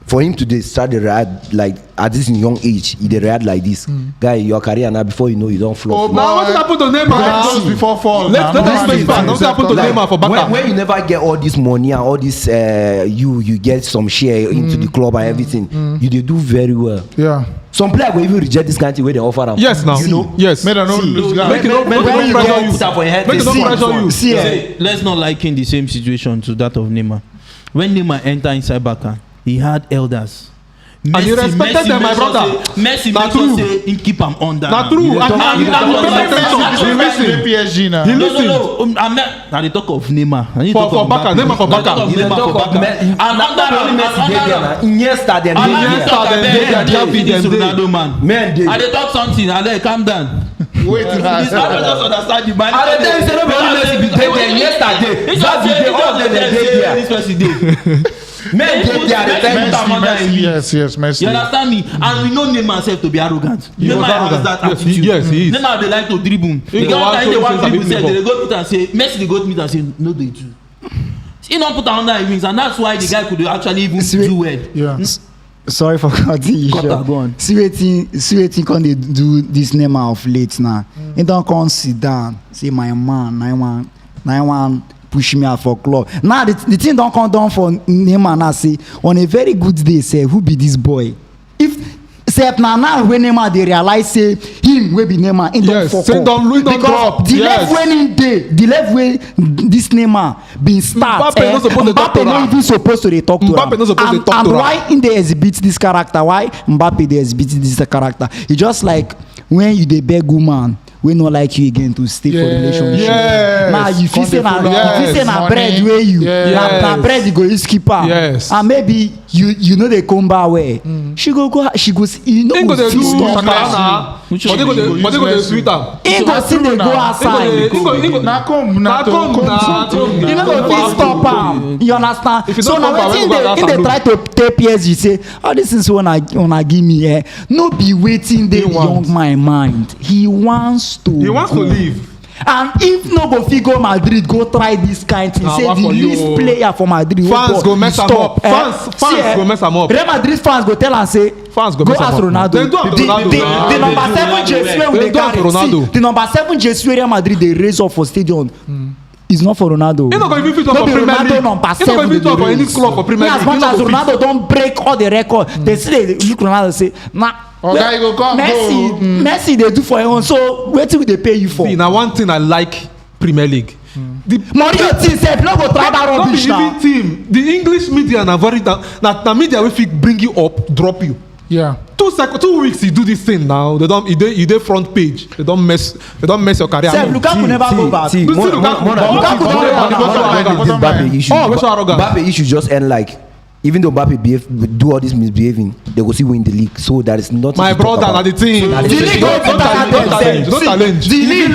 for him to dey start the react like at this young age, he dey react like this. Guy, your career now before you know you don flop. Now what happen to Just Neymar? before fall. Let us face back. Nothing happen to Neymar for Barca. When you never get all this money and all this, you get some share into the club and everything, you dey do very well. Yeah. Some player go even reject this kind of thing wey dem offer am. Yes, now. You know. Yes. Make them no lose ground. Make it no When you pressure get you. put am for your head, Make they it no see pressure am. you. See, say, let's not liken the same situation to that of Neymar. When Neymar entered inside Barca, he had elders. And you respected them, my brother. Messi Na make true. sure say he keep am under. Na true. And talk- he you talk pay about attention. He listen. PSG now. He No, listen. Now they talk of Neymar. I need For- talk for of Barca, Mbappe. Neymar for Now they Barca. talk of You dey Neymar talk for of Barca. and not only Messi dey there na Iniesta dem dey Iniesta there. dem dey there. Xavi This dem dey. Ronaldo man. Men dey. I dey talk something. I dey calm down. Wait. This man don't just understand the man. I dey tell you say no be only Messi be dey there. Iniesta dey. Xavi dey. All of them dey there. This person dey. Men dey there. I dey tell you. Yes, Messi. You understand me? And we know Neymar himself to be arrogant. He was Neymar has arrogant. that Yes, attitude. yes, he is. Neymar they like to dribble. He The go guy want they to want show dribble himself say they go meet and say Messi they go meet and say no they do. He don't put under his wings and that's why the guy could actually even do well. Yeah. Sorry for cutting you Cut short. am, go on. See wetin come dey do this Neymar of late now. He don come sit down say my man na I wan push me out for club. Now the thing don come down for Neymar now say on a very good day sef who be this boy? If Except now when Neymar they realize say him will be Neymar in Yes, don't say fuck up. don't Because drop. the Yes. left when the left way this Neymar been start. Mbappe not supposed to talk to Mbappe not am. even supposed to dey talk to Mbappe am. not supposed to And- talk and to am. why in they exhibit this character? Why Mbappe they exhibit this character? It's just like when you dey beg woman we no like you again to stay for relationship. Yes. Now you feel say na Yes. you feel say na Money. bread wey you Yes. na bread you go use keep am. Yes. And maybe you know dey come back well. She go you know Him go dey do fit stop shakara am. na. Which But one they go you dey go but they go dey use sweet am. He go still dey go He outside. go Na come na to come come na to- to- You no go fit stop am. You understand? If you So don't na come back, wetin when you go dey out try and to tell PSG say all this is una give me no be wetin dey the want. young man mind. He wants to He wants to go. leave. And if no go fit go Madrid go try this kind thing Ah, say what the for you? least player for Madrid wey Fans ball, go mess am stop, up. Fans go mess am up. Real Madrid fans go tell am say Fans go go mess am ask up. Ronaldo. Dem do am to Ronaldo The now. number 7 jersey wey we Dem dey do am to carry see Ronaldo. the number 7 jersey wey Real Madrid dey raise up for stadium. It's not for Ronaldo. He no go even fit talk No for be Premier Ronaldo League. number He no 7 go even dey talk for any raise. club for Premier Me, League. as much He no as go fit. Ronaldo don break all the record, they still dey look Ronaldo say na. Oga, you go come go. Messi dey do for him own. So wetin we dey pay you for? See, na one thing I like Premier League. The Mourinho team sef no go try that not rubbish be na. even team. The English media na very na media wey fit bring you up, drop you. Yeah. 2 weeks you do this thing now. They don't. You dey front page. They don't mess your career. Sef Lukaku never go back. See, Lukaku this Mbappe issue. Oh, what's your arrogance? Mbappe issue just end like, even though Mbappe do all this misbehaving, they go still win the league. So that is not. My brother, na the team. So that The is- league go better than them sef. Don't challenge. The league